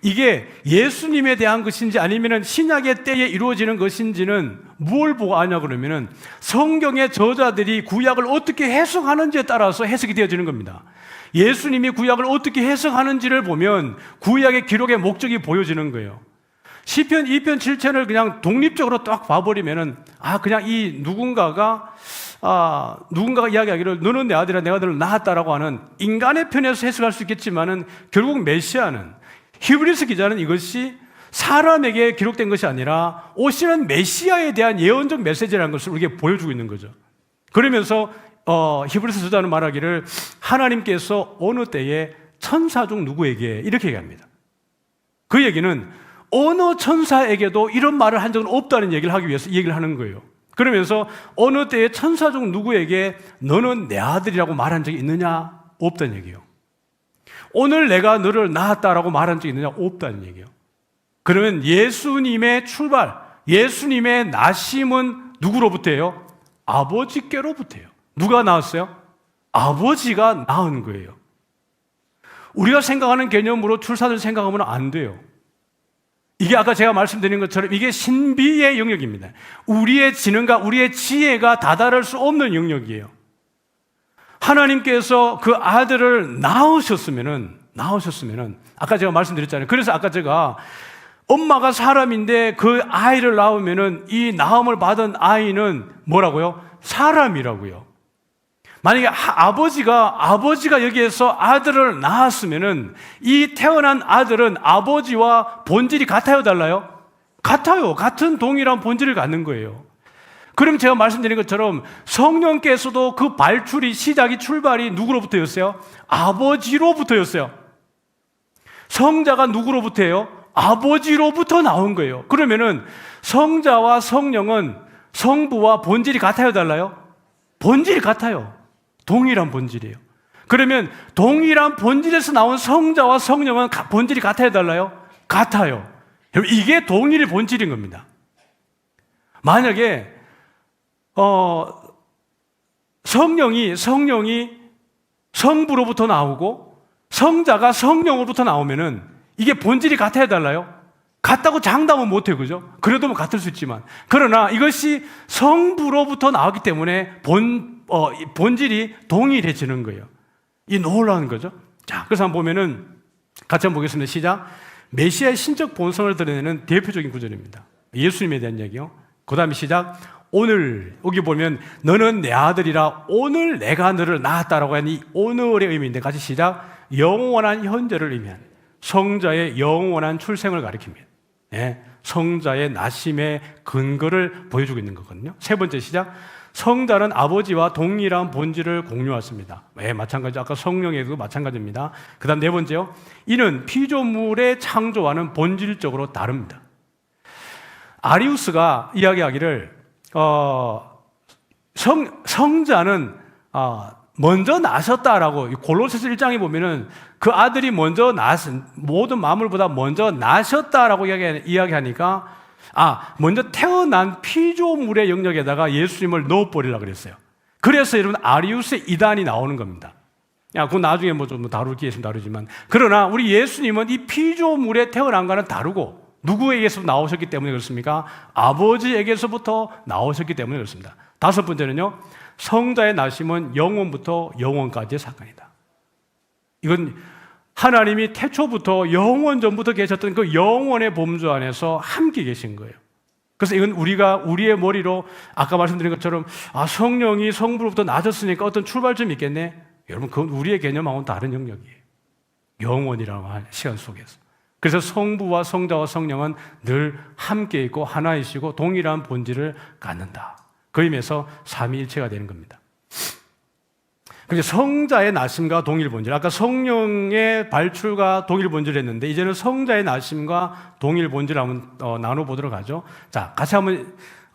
이게 예수님에 대한 것인지 아니면 신약의 때에 이루어지는 것인지는 무엇을 보고 아냐 그러면은 성경의 저자들이 구약을 어떻게 해석하는지에 따라서 해석이 되어지는 겁니다. 예수님이 구약을 어떻게 해석하는지를 보면 구약의 기록의 목적이 보여지는 거예요. 시편 2편 7편을 그냥 독립적으로 딱 봐버리면은 그냥 이 누군가가 이야기하기를 너는 내 아들이라 내가 너를 낳았다라고 하는 인간의 편에서 해석할 수 있겠지만은 결국 메시아는 히브리서 기자는 이것이 사람에게 기록된 것이 아니라 오시는 메시아에 대한 예언적 메시지라는 것을 우리에게 보여주고 있는 거죠. 그러면서 히브리서 저자는 말하기를 하나님께서 어느 때에 천사 중 누구에게 이렇게 얘기합니다. 그 얘기는 어느 천사에게도 이런 말을 한 적은 없다는 얘기를 하기 위해서 이 얘기를 하는 거예요. 그러면서 어느 때에 천사 중 누구에게 너는 내 아들이라고 말한 적이 있느냐? 없다는 얘기예요. 오늘 내가 너를 낳았다라고 말한 적이 있느냐? 없다는 얘기예요. 그러면 예수님의 출발, 예수님의 나심은 누구로부터예요? 아버지께로부터예요. 누가 낳았어요? 아버지가 낳은 거예요. 우리가 생각하는 개념으로 출산을 생각하면 안 돼요. 이게 아까 제가 말씀드린 것처럼 이게 신비의 영역입니다. 우리의 지능과 우리의 지혜가 다다를 수 없는 영역이에요. 하나님께서 그 아들을 낳으셨으면은 아까 제가 말씀드렸잖아요. 그래서 아까 제가 엄마가 사람인데 그 아이를 낳으면은 이 낳음을 받은 아이는 뭐라고요? 사람이라고요. 만약에 아버지가 여기에서 아들을 낳았으면은 이 태어난 아들은 아버지와 본질이 같아요, 달라요? 같아요. 같은 동일한 본질을 갖는 거예요. 그럼 제가 말씀드린 것처럼 성령께서도 그 출발이 누구로부터였어요? 아버지로부터였어요. 성자가 누구로부터예요? 아버지로부터 나온 거예요. 그러면은 성자와 성령은 성부와 본질이 같아요, 달라요? 본질이 같아요. 동일한 본질이에요. 그러면 동일한 본질에서 나온 성자와 성령은 본질이 같아요, 달라요? 같아요. 이게 동일 본질인 겁니다. 만약에 성령이 성부로부터 나오고 성자가 성령으로부터 나오면은 이게 본질이 같아야 달라요? 같다고 장담은 못해요, 그죠? 그래도 뭐 같을 수 있지만. 그러나 이것이 성부로부터 나왔기 때문에 본질이 동일해지는 거예요. 이 놀라운 거죠? 자, 그래서 한번 보면은 같이 한번 보겠습니다. 시작. 메시아의 신적 본성을 드러내는 대표적인 구절입니다. 예수님에 대한 얘기요. 그 다음에 시작. 오늘 여기 보면 너는 내 아들이라 오늘 내가 너를 낳았다라고 하는 이 오늘의 의미인데 같이 시작. 영원한 현재를 의미한 성자의 영원한 출생을 가리킵니다. 예, 성자의 나심의 근거를 보여주고 있는 거거든요. 세 번째 시작. 성자는 아버지와 동일한 본질을 공유했습니다. 예, 마찬가지. 아까 성령에도 마찬가지입니다. 그 다음 네 번째요. 이는 피조물의 창조와는 본질적으로 다릅니다. 아리우스가 이야기하기를 성자는 먼저 나셨다라고 골로새서 1장에 보면은 그 아들이 먼저 모든 만물보다 먼저 나셨다라고 이야기하니까 먼저 태어난 피조물의 영역에다가 예수님을 넣어버리려고 그랬어요. 그래서 여러분 아리우스의 이단이 나오는 겁니다. 그건 나중에 좀 다룰 기회 있으면 다루지만, 그러나 우리 예수님은 이 피조물에 태어난 것과는 다르고 누구에게서 나오셨기 때문에 그렇습니까? 아버지에게서부터 나오셨기 때문에 그렇습니다. 다섯 번째는요, 성자의 나심은 영원부터 영원까지의 사건이다. 이건 하나님이 태초부터 영원 전부터 계셨던 그 영원의 범주 안에서 함께 계신 거예요. 그래서 이건 우리의 머리로 아까 말씀드린 것처럼 성령이 성부로부터 나셨으니까 어떤 출발점이 있겠네. 여러분, 그건 우리의 개념하고는 다른 영역이에요. 영원이라고 하는 시간 속에서. 그래서 성부와 성자와 성령은 늘 함께 있고 하나이시고 동일한 본질을 갖는다. 그 의미에서 삼위일체가 되는 겁니다. 근데 성자의 나심과 동일 본질, 아까 성령의 발출과 동일 본질을 했는데 이제는 성자의 나심과 동일 본질을 한번 나눠보도록 하죠. 자, 같이 한번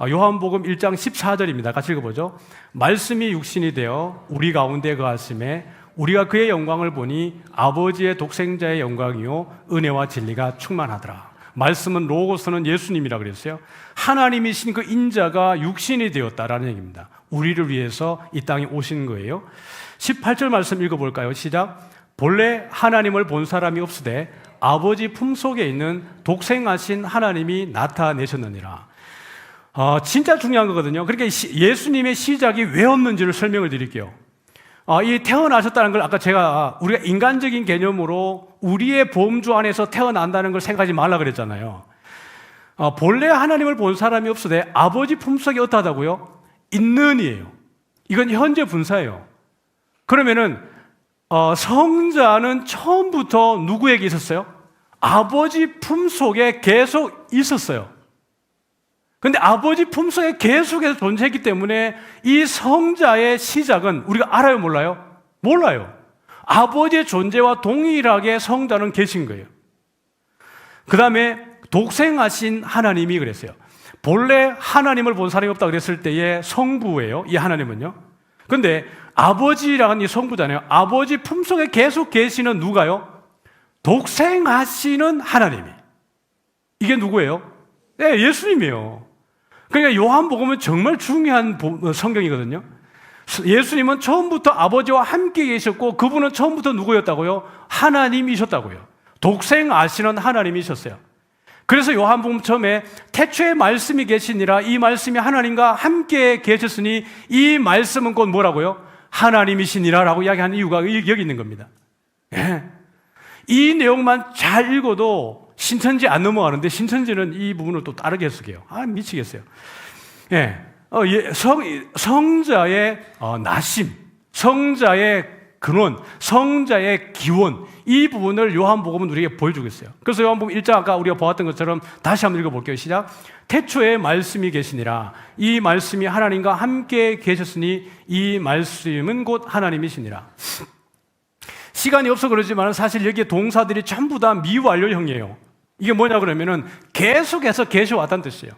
요한복음 1장 14절입니다. 같이 읽어보죠. 말씀이 육신이 되어 우리 가운데 거하심에 우리가 그의 영광을 보니 아버지의 독생자의 영광이요 은혜와 진리가 충만하더라. 말씀은 로고스는 예수님이라 그랬어요. 하나님이신 그 인자가 육신이 되었다라는 얘기입니다. 우리를 위해서 이 땅에 오신 거예요. 18절 말씀 읽어볼까요? 시작. 본래 하나님을 본 사람이 없으되 아버지 품속에 있는 독생하신 하나님이 나타내셨느니라. 진짜 중요한 거거든요. 그러니까 예수님의 시작이 왜 없는지를 설명을 드릴게요. 이 태어나셨다는 걸 아까 우리가 인간적인 개념으로 우리의 범주 안에서 태어난다는 걸 생각하지 말라 그랬잖아요. 본래 하나님을 본 사람이 없으되 아버지 품속에 어떠하다고요? 있는이에요. 이건 현재 분사예요. 그러면은 성자는 처음부터 누구에게 있었어요? 아버지 품속에 계속 있었어요. 근데 아버지 품속에 계속해서 존재했기 때문에 이 성자의 시작은 우리가 알아요, 몰라요? 몰라요. 아버지의 존재와 동일하게 성자는 계신 거예요. 그 다음에 독생하신 하나님이 그랬어요. 본래 하나님을 본 사람이 없다 그랬을 때의 성부예요, 이 하나님은요. 근데 아버지라는 이 성부잖아요. 아버지 품속에 계속 계시는 누가요? 독생하시는 하나님이. 이게 누구예요? 네, 예수님이에요. 그러니까 요한복음은 정말 중요한 성경이거든요. 예수님은 처음부터 아버지와 함께 계셨고 그분은 처음부터 누구였다고요? 하나님이셨다고요. 독생하시는 하나님이셨어요. 그래서 요한복음 처음에 태초에 말씀이 계시니라, 이 말씀이 하나님과 함께 계셨으니 이 말씀은 곧 뭐라고요? 하나님이시니라 라고 이야기하는 이유가 여기 있는 겁니다. 예. 이 내용만 잘 읽어도 신천지 안 넘어가는데 신천지는 이 부분을 또 다르게 해석해요. 미치겠어요. 예. 성자의 나심, 성자의 근원, 성자의 기원, 이 부분을 요한복음은 우리에게 보여주고 있어요. 그래서 요한복음 1장 아까 우리가 보았던 것처럼 다시 한번 읽어볼게요. 시작. 태초에 말씀이 계시니라. 이 말씀이 하나님과 함께 계셨으니 이 말씀은 곧 하나님이시니라. 시간이 없어 그러지만 사실 여기에 동사들이 전부 다 미완료형이에요. 이게 뭐냐 그러면은 계속해서 계셔왔다는 뜻이에요.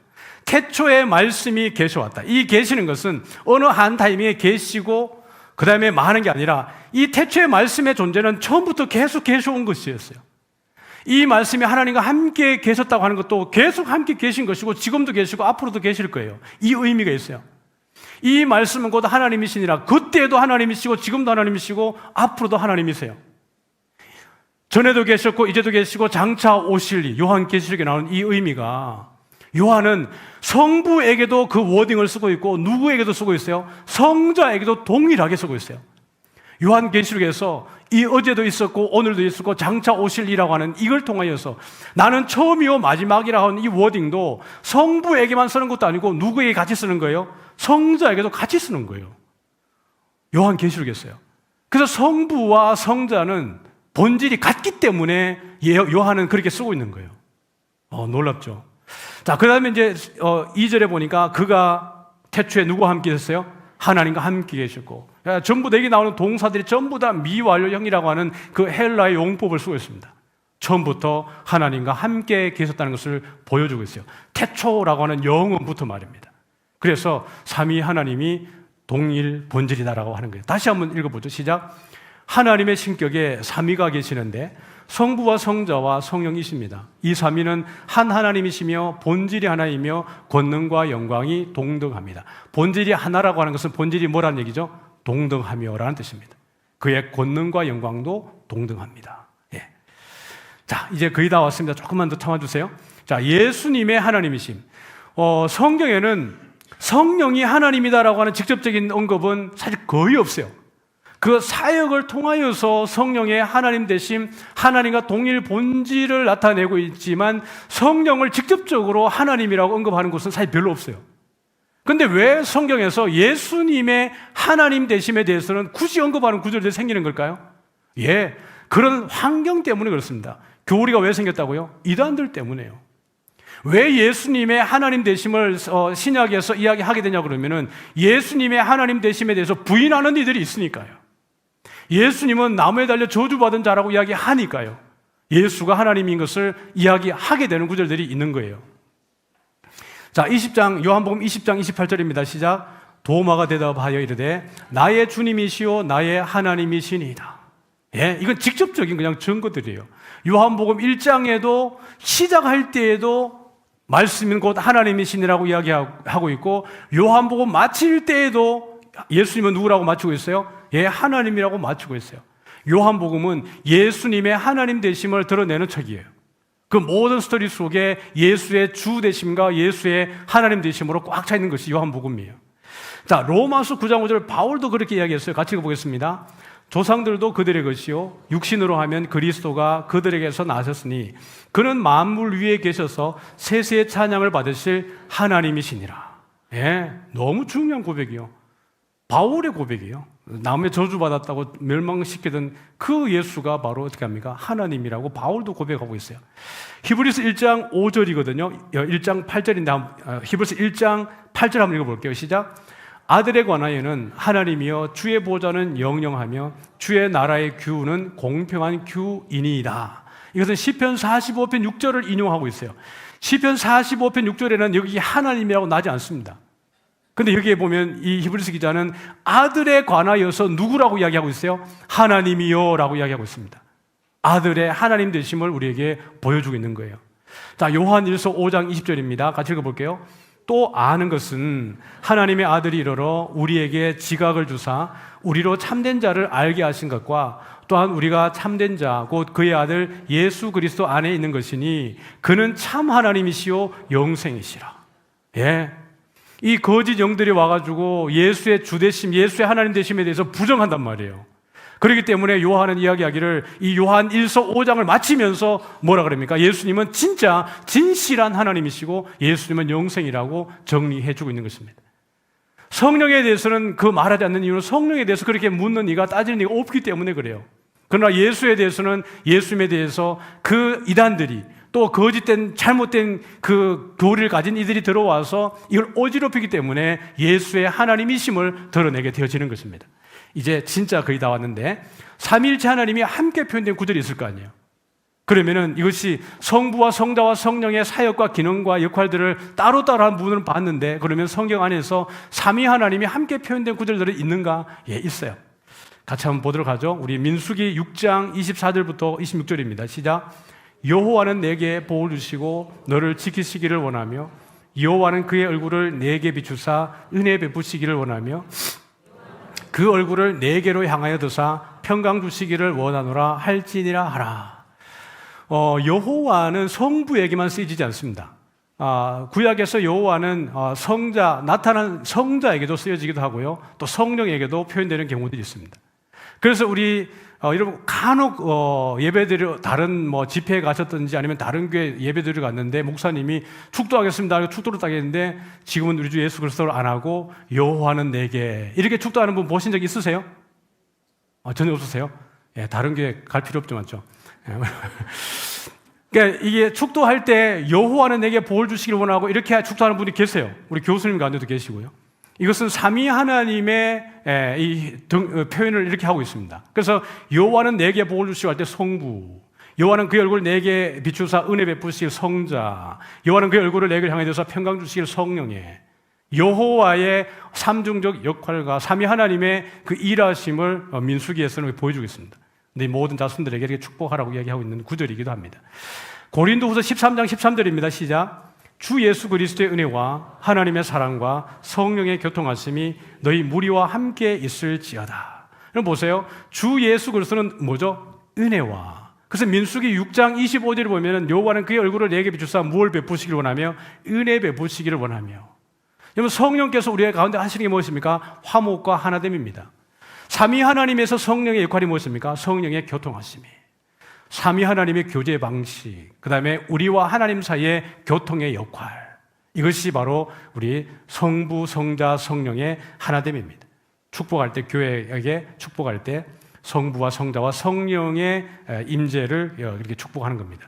태초에 말씀이 계셔왔다. 이 계시는 것은 어느 한 타이밍에 계시고 그 다음에 많은 게 아니라 이 태초의 말씀의 존재는 처음부터 계속 계셔온 것이었어요. 이 말씀이 하나님과 함께 계셨다고 하는 것도 계속 함께 계신 것이고 지금도 계시고 앞으로도 계실 거예요. 이 의미가 있어요. 이 말씀은 곧 하나님이시니라. 그때도 하나님이시고 지금도 하나님이시고 앞으로도 하나님이세요. 전에도 계셨고 이제도 계시고 장차 오실 요한계시록에 나오는 이 의미가, 요한은 성부에게도 그 워딩을 쓰고 있고 누구에게도 쓰고 있어요? 성자에게도 동일하게 쓰고 있어요. 요한계시록에서 이 어제도 있었고 오늘도 있었고 장차 오실 이라고 하는 이걸 통하여서 나는 처음이요 마지막이라고 하는 이 워딩도 성부에게만 쓰는 것도 아니고 누구에게 같이 쓰는 거예요? 성자에게도 같이 쓰는 거예요. 요한계시록에서요. 그래서 성부와 성자는 본질이 같기 때문에 요한은 그렇게 쓰고 있는 거예요. 놀랍죠? 자, 그 다음에 이제 2절에 보니까 그가 태초에 누구와 함께 계셨어요? 하나님과 함께 계셨고, 전부 여기 나오는 동사들이 전부 다 미완료형이라고 하는 그 헬라의 용법을 쓰고 있습니다. 처음부터 하나님과 함께 계셨다는 것을 보여주고 있어요. 태초라고 하는 영원부터 말입니다. 그래서 삼위 하나님이 동일 본질이다라고 하는 거예요. 다시 한번 읽어보죠. 시작. 하나님의 신격에 삼위가 계시는데 성부와 성자와 성령이십니다. 이 삼위는 한 하나님이시며 본질이 하나이며 권능과 영광이 동등합니다. 본질이 하나라고 하는 것은 본질이 뭐라는 얘기죠? 동등하며라는 뜻입니다. 그의 권능과 영광도 동등합니다. 예. 자, 이제 거의 다 왔습니다. 조금만 더 참아주세요. 자, 예수님의 하나님이심. 성경에는 성령이 하나님이다라고 하는 직접적인 언급은 사실 거의 없어요. 그 사역을 통하여서 성령의 하나님 되심, 하나님과 동일 본질을 나타내고 있지만 성령을 직접적으로 하나님이라고 언급하는 곳은 사실 별로 없어요. 그런데 왜 성경에서 예수님의 하나님 되심에 대해서는 굳이 언급하는 구절들이 생기는 걸까요? 예, 그런 환경 때문에 그렇습니다. 교리가 왜 생겼다고요? 이단들 때문에요. 왜 예수님의 하나님 되심을 신약에서 이야기하게 되냐 그러면은 예수님의 하나님 되심에 대해서 부인하는 이들이 있으니까요. 예수님은 나무에 달려 저주받은 자라고 이야기하니까요. 예수가 하나님인 것을 이야기하게 되는 구절들이 있는 거예요. 자, 20장 요한복음 20장 28절입니다. 시작. 도마가 대답하여 이르되 나의 주님이시오 나의 하나님이시니이다. 예, 이건 직접적인 그냥 증거들이에요. 요한복음 1장에도 시작할 때에도 말씀인 곧 하나님이시니라고 이야기하고 있고 요한복음 마칠 때에도 예수님은 누구라고 맞추고 있어요? 예, 하나님이라고 맞추고 있어요. 요한복음은 예수님의 하나님 되심을 드러내는 책이에요. 그 모든 스토리 속에 예수의 주 되심과 예수의 하나님 되심으로 꽉 차 있는 것이 요한복음이에요. 자, 로마서 9장 5절 바울도 그렇게 이야기했어요. 같이 읽어보겠습니다. 조상들도 그들의 것이요 육신으로 하면 그리스도가 그들에게서 나셨으니 그는 만물 위에 계셔서 세세의 찬양을 받으실 하나님이시니라. 예, 너무 중요한 고백이요. 바울의 고백이에요. 나무에 저주받았다고 멸망시키던 그 예수가 바로 어떻게 합니까? 하나님이라고 바울도 고백하고 있어요. 히브리서 1장 5절이거든요. 1장 8절인데 히브리서 1장 8절 한번 읽어볼게요. 시작. 아들에 관하여는 하나님이여 주의 보좌는 영영하며 주의 나라의 규는 공평한 규이니이다. 이것은 시편 45편 6절을 인용하고 있어요. 시편 45편 6절에는 여기 하나님이라고 나지 않습니다. 근데 여기에 보면 이 히브리서 기자는 아들에 관하여서 누구라고 이야기하고 있어요? 하나님이요 라고 이야기하고 있습니다. 아들의 하나님 되심을 우리에게 보여주고 있는 거예요. 자, 요한 1서 5장 20절입니다. 같이 읽어볼게요. 또 아는 것은 하나님의 아들이 이르러 우리에게 지각을 주사 우리로 참된 자를 알게 하신 것과 또한 우리가 참된 자 곧 그의 아들 예수 그리스도 안에 있는 것이니 그는 참 하나님이시요 영생이시라. 예, 이 거짓 영들이 와가지고 예수의 주되심, 예수의 하나님 되심에 대해서 부정한단 말이에요. 그렇기 때문에 요한은 이야기하기를 이 요한 1서 5장을 마치면서 뭐라 그럽니까? 예수님은 진짜 진실한 하나님이시고 예수님은 영생이라고 정리해주고 있는 것입니다. 성령에 대해서는 그 말하지 않는 이유는 성령에 대해서 그렇게 묻는 이가 따지는 이가 없기 때문에 그래요. 그러나 예수에 대해서는 예수님에 대해서 그 이단들이 또 거짓된 잘못된 그 교리를 가진 이들이 들어와서 이걸 어지럽히기 때문에 예수의 하나님이심을 드러내게 되어지는 것입니다. 이제 진짜 거의 다 왔는데 삼위일체 하나님이 함께 표현된 구절이 있을 거 아니에요. 그러면은 이것이 성부와 성자와 성령의 사역과 기능과 역할들을 따로따로 한 부분을 봤는데 그러면 성경 안에서 삼위 하나님이 함께 표현된 구절들이 있는가? 예, 있어요. 같이 한번 보도록 하죠. 우리 민수기 6장 24절부터 26절입니다. 시작. 여호와는 내게 복을 주시고 너를 지키시기를 원하며 여호와는 그의 얼굴을 내게 비추사 은혜 베푸시기를 원하며 그 얼굴을 내게로 향하여 드사 평강 주시기를 원하노라 할지니라 하라. 여호와는 성부에게만 쓰이지 않습니다. 구약에서 여호와는 성자, 나타난 성자에게도 쓰여지기도 하고요. 또 성령에게도 표현되는 경우들이 있습니다. 그래서 우리 여러분 간혹 예배드려 다른 뭐 집회에 가셨든지 아니면 다른 교회 예배드리러 갔는데 목사님이 축도하겠습니다. 축도를 따겠는데 지금은 우리 주 예수 그리스도를 안 하고 여호와는 내게 이렇게 축도하는 분 보신 적 있으세요? 전혀 없으세요? 예, 다른 교회 갈 필요 없죠, 맞죠? 그러니까 이게 축도할 때 여호와는 내게 복을 주시길 원하고 이렇게 축도하는 분이 계세요. 우리 교수님 가운데도 계시고요. 이것은 삼위 하나님의 표현을 이렇게 하고 있습니다. 그래서 여호와는 내게 복을 주시고 할 때 성부, 여호와는 그의 얼굴을 내게 비추사 은혜 베푸실 성자, 여호와는 그의 얼굴을 내게 향해 두사 평강 주시길 성령에, 여호와의 삼중적 역할과 삼위 하나님의 그 일하심을 민수기에서는 보여주겠습니다. 근데 모든 자손들에게 이렇게 축복하라고 이야기하고 있는 구절이기도 합니다. 고린도후서 13장 13절입니다. 시작. 주 예수 그리스도의 은혜와 하나님의 사랑과 성령의 교통하심이 너희 무리와 함께 있을지어다. 그럼 보세요. 주 예수 그리스도는 뭐죠? 은혜와. 그래서 민수기 6장 25절을 보면 여호와는 그의 얼굴을 내게 비추사 무엇을 베푸시기를 원하며 은혜 베푸시기를 원하며. 여러분 성령께서 우리 가운데 하시는 게 무엇입니까? 화목과 하나됨입니다. 삼위 하나님에서 성령의 역할이 무엇입니까? 성령의 교통하심이. 삼위 하나님의 교제 방식, 그 다음에 우리와 하나님 사이의 교통의 역할, 이것이 바로 우리 성부, 성자, 성령의 하나됨입니다. 축복할 때, 교회에게 축복할 때 성부와 성자와 성령의 임재를 이렇게 축복하는 겁니다.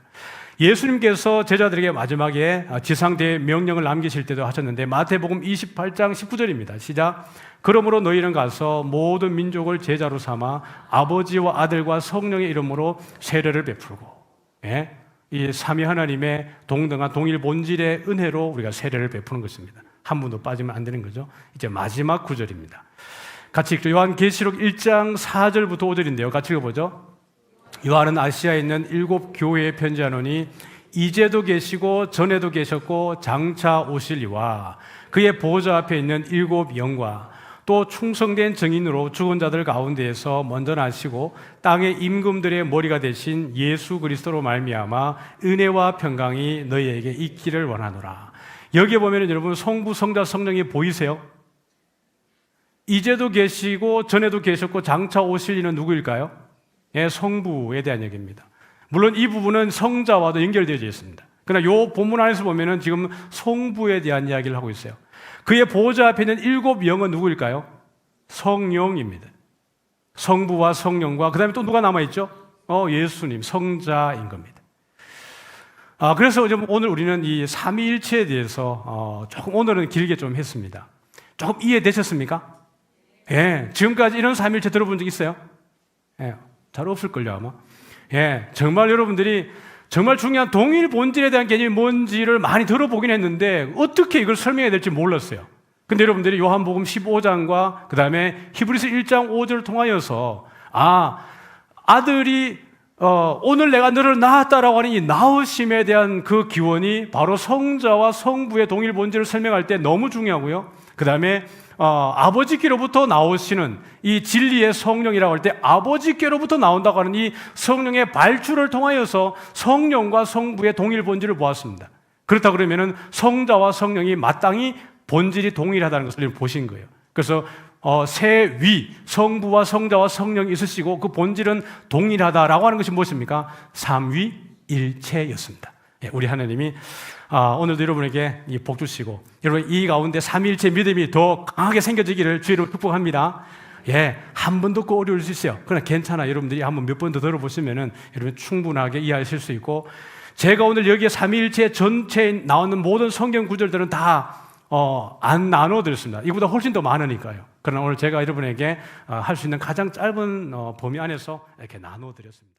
예수님께서 제자들에게 마지막에 지상대의 명령을 남기실 때도 하셨는데 마태복음 28장 19절입니다. 시작. 그러므로 너희는 가서 모든 민족을 제자로 삼아 아버지와 아들과 성령의 이름으로 세례를 베풀고, 예? 이 삼위 하나님의 동등한 동일 본질의 은혜로 우리가 세례를 베푸는 것입니다. 한 분도 빠지면 안 되는 거죠. 이제 마지막 구절입니다. 같이 읽죠. 요한계시록 1장 4절부터 5절인데요. 같이 읽어보죠. 요한은 아시아에 있는 7 교회에 편지하노니 이제도 계시고 전에도 계셨고 장차 오실 이와 그의 보좌 앞에 있는 7 영과 또 충성된 증인으로 죽은 자들 가운데에서 먼저 나시고 땅의 임금들의 머리가 되신 예수 그리스도로 말미암아 은혜와 평강이 너희에게 있기를 원하노라. 여기에 보면 여러분 성부, 성자, 성령이 보이세요? 이제도 계시고 전에도 계셨고 장차 오실 이는 누구일까요? 예, 성부에 대한 얘기입니다. 물론 이 부분은 성자와도 연결되어 있습니다. 그러나 이 본문 안에서 보면은 지금 성부에 대한 이야기를 하고 있어요. 그의 보좌 앞에 있는 7 영은 누구일까요? 성령입니다. 성부와 성령과 그 다음에 또 누가 남아있죠? 예수님, 성자인 겁니다. 그래서 오늘 우리는 이 삼위일체에 대해서 조금 오늘은 길게 좀 했습니다. 조금 이해되셨습니까? 예, 지금까지 이런 삼위일체 들어본 적 있어요? 예, 잘 없을걸요 아마. 예, 정말 여러분들이 정말 중요한 동일 본질에 대한 개념이 뭔지를 많이 들어보긴 했는데 어떻게 이걸 설명해야 될지 몰랐어요. 근데 여러분들이 요한복음 15장과 그 다음에 히브리서 1장 5절을 통하여서 아들이 오늘 내가 너를 낳았다라고 하는 이 낳으심에 대한 그 기원이 바로 성자와 성부의 동일 본질을 설명할 때 너무 중요하고요. 그 다음에 아버지께로부터 나오시는 이 진리의 성령이라고 할 때 아버지께로부터 나온다고 하는 이 성령의 발출을 통하여서 성령과 성부의 동일 본질을 보았습니다. 그렇다 그러면은 성자와 성령이 마땅히 본질이 동일하다는 것을 보신 거예요. 그래서 세 위, 성부와 성자와 성령이 있으시고 그 본질은 동일하다라고 하는 것이 무엇입니까? 삼위일체였습니다. 우리 하나님이 오늘도 여러분에게 복 주시고 여러분 이 가운데 삼위일체 믿음이 더 강하게 생겨지기를 주의로 축복합니다. 예, 한 번 듣고 어려울 수 있어요. 그러나 괜찮아. 여러분들이 한번 몇 번 더 들어보시면은 여러분 충분하게 이해하실 수 있고, 제가 오늘 여기에 삼위일체 전체에 나오는 모든 성경 구절들은 다 안 나눠드렸습니다. 이보다 훨씬 더 많으니까요. 그러나 오늘 제가 여러분에게 할 수 있는 가장 짧은 범위 안에서 이렇게 나눠드렸습니다.